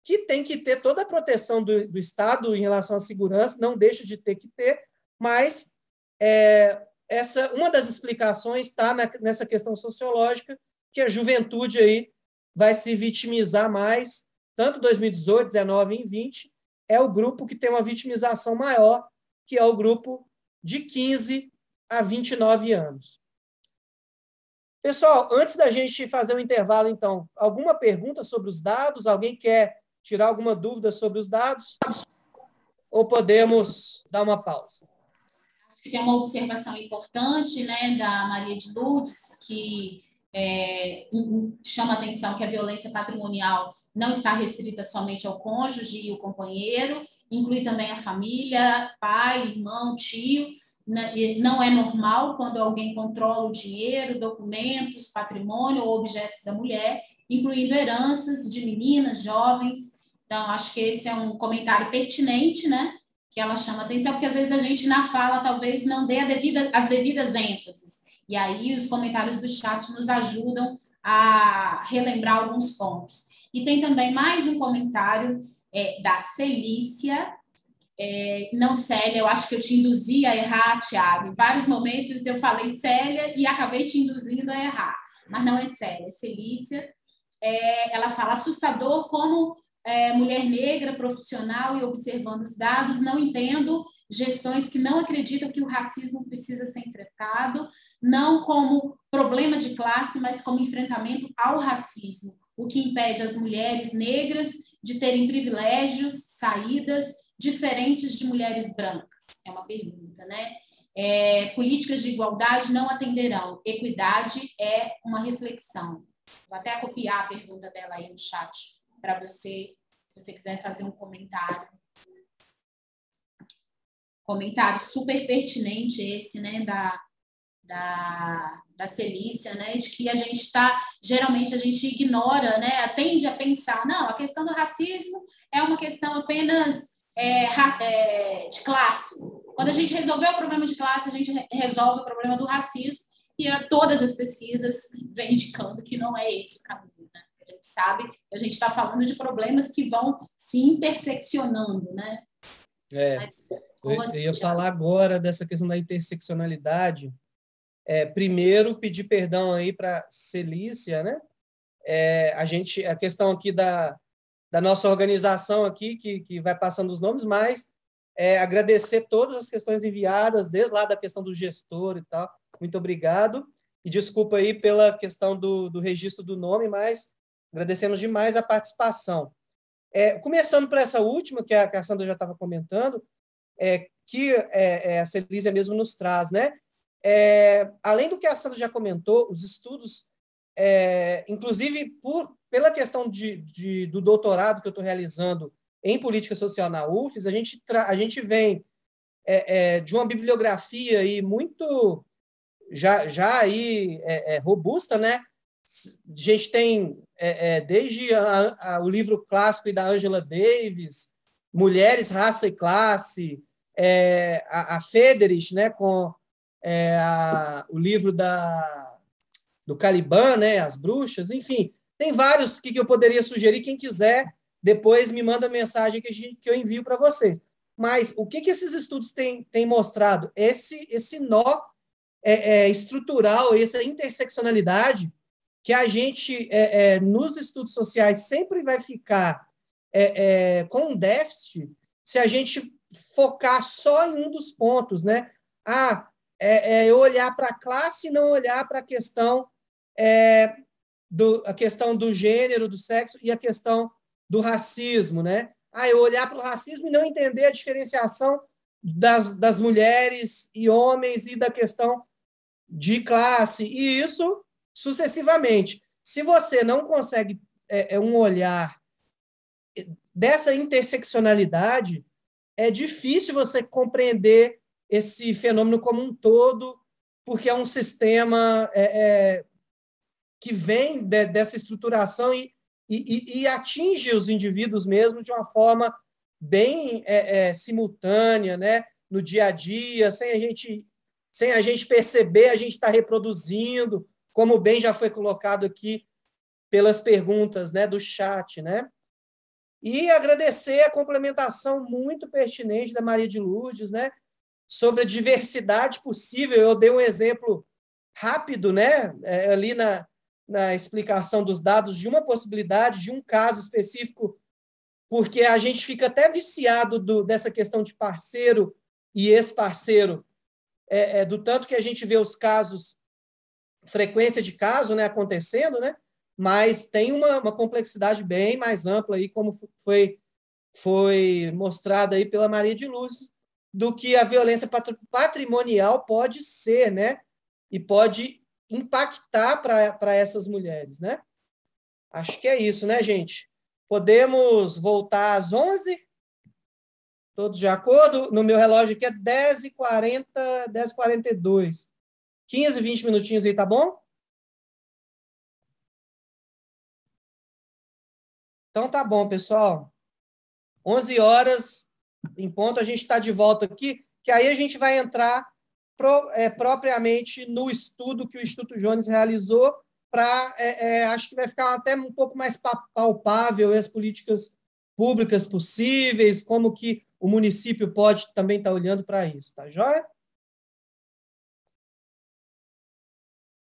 que tem que ter toda a proteção do Estado em relação à segurança, não deixa de ter que ter, mas uma das explicações está nessa questão sociológica, que a juventude aí vai se vitimizar mais, tanto 2018, 19 e 20, é o grupo que tem uma vitimização maior, que é o grupo de 15 a 29 anos. Pessoal, antes da gente fazer um intervalo, então, alguma pergunta sobre os dados? Alguém quer tirar alguma dúvida sobre os dados? Ou podemos dar uma pausa? Tem uma observação importante, né, da Maria de Lourdes, que chama a atenção que a violência patrimonial não está restrita somente ao cônjuge e o companheiro, inclui também a família, pai, irmão, tio. Não é normal quando alguém controla o dinheiro, documentos, patrimônio ou objetos da mulher, incluindo heranças de meninas, jovens. Então, acho que esse é um comentário pertinente, né, que ela chama atenção, porque às vezes a gente na fala talvez não dê as devidas ênfases. E aí os comentários do chat nos ajudam a relembrar alguns pontos. E tem também mais um comentário da Celícia, não Célia, eu acho que eu te induzi a errar, Tiago. Em vários momentos eu falei Célia e acabei te induzindo a errar. Mas não é Célia, é Celícia. Ela fala, assustador como mulher negra, profissional e observando os dados, não entendo gestões que não acreditam que o racismo precisa ser enfrentado, não como problema de classe, mas como enfrentamento ao racismo, o que impede as mulheres negras de terem privilégios, saídas diferentes de mulheres brancas. É uma pergunta, né? Políticas de igualdade não atenderão. Equidade é uma reflexão. Vou até copiar a pergunta dela aí no chat para você, se você quiser fazer um comentário. Comentário super pertinente esse, né, da Celícia, né, de que a gente está, geralmente a gente ignora, né, tende a pensar, não, a questão do racismo é uma questão apenas de classe. Quando a gente resolveu o problema de classe, a gente resolve o problema do racismo, e todas as pesquisas vêm indicando que não é esse o caminho, né? A gente sabe que a gente está falando de problemas que vão se interseccionando, né? Mas, eu ia falar agora dessa questão da interseccionalidade. Primeiro, pedir perdão aí para Celícia, né? A questão aqui da nossa organização aqui, que vai passando os nomes, mas agradecer todas as questões enviadas, desde lá da questão do gestor e tal. Muito obrigado. E desculpa aí pela questão do registro do nome, mas agradecemos demais a participação. Começando por essa última, que a Sandra já estava comentando, que a Celícia mesmo nos traz, né? Além do que a Sandra já comentou, os estudos, inclusive pela questão do doutorado que eu estou realizando em política social na UFES, a gente vem de uma bibliografia aí muito já aí robusta, né? A gente tem desde o livro clássico da Angela Davis, Mulheres, Raça e Classe, a Federich, né, com o livro do Caliban, né, As Bruxas, enfim, tem vários que eu poderia sugerir. Quem quiser, depois me manda mensagem que eu envio para vocês. Mas o que esses estudos têm mostrado? Esse nó estrutural, essa interseccionalidade que a gente, nos estudos sociais, sempre vai ficar com um déficit se a gente focar só em um dos pontos, né? Eu olhar para a classe e não olhar para a questão do gênero, do sexo e a questão do racismo, né? Eu olhar para o racismo e não entender a diferenciação das mulheres e homens e da questão de classe, e isso sucessivamente. Se você não consegue um olhar dessa interseccionalidade, é difícil você compreender esse fenômeno como um todo, porque é um sistema que vem dessa estruturação e atinge os indivíduos mesmo de uma forma bem simultânea, né? No dia a dia, sem a gente perceber, a gente está reproduzindo, como bem já foi colocado aqui pelas perguntas, né, do chat, né? E agradecer a complementação muito pertinente da Maria de Lourdes, né, sobre a diversidade possível. Eu dei um exemplo rápido, né, ali na explicação dos dados, de uma possibilidade, de um caso específico, porque a gente fica até viciado dessa questão de parceiro e ex-parceiro, do tanto que a gente vê os casos, frequência de caso, né, acontecendo, né, mas tem uma complexidade bem mais ampla, aí, como foi mostrada aí pela Maria de Lourdes, do que a violência patrimonial pode ser, né, e pode impactar para essas mulheres, né? Acho que é isso, né, gente? Podemos voltar às 11h? Todos de acordo? No meu relógio aqui é 10h40, 10h42. 15, 20 minutinhos aí, tá bom? Então tá bom, pessoal. 11 horas em ponto, a gente está de volta aqui, que aí a gente vai entrar propriamente no estudo que o Instituto Jones realizou, acho que vai ficar até um pouco mais palpável as políticas públicas possíveis, como que o município pode também estar olhando para isso, tá joia?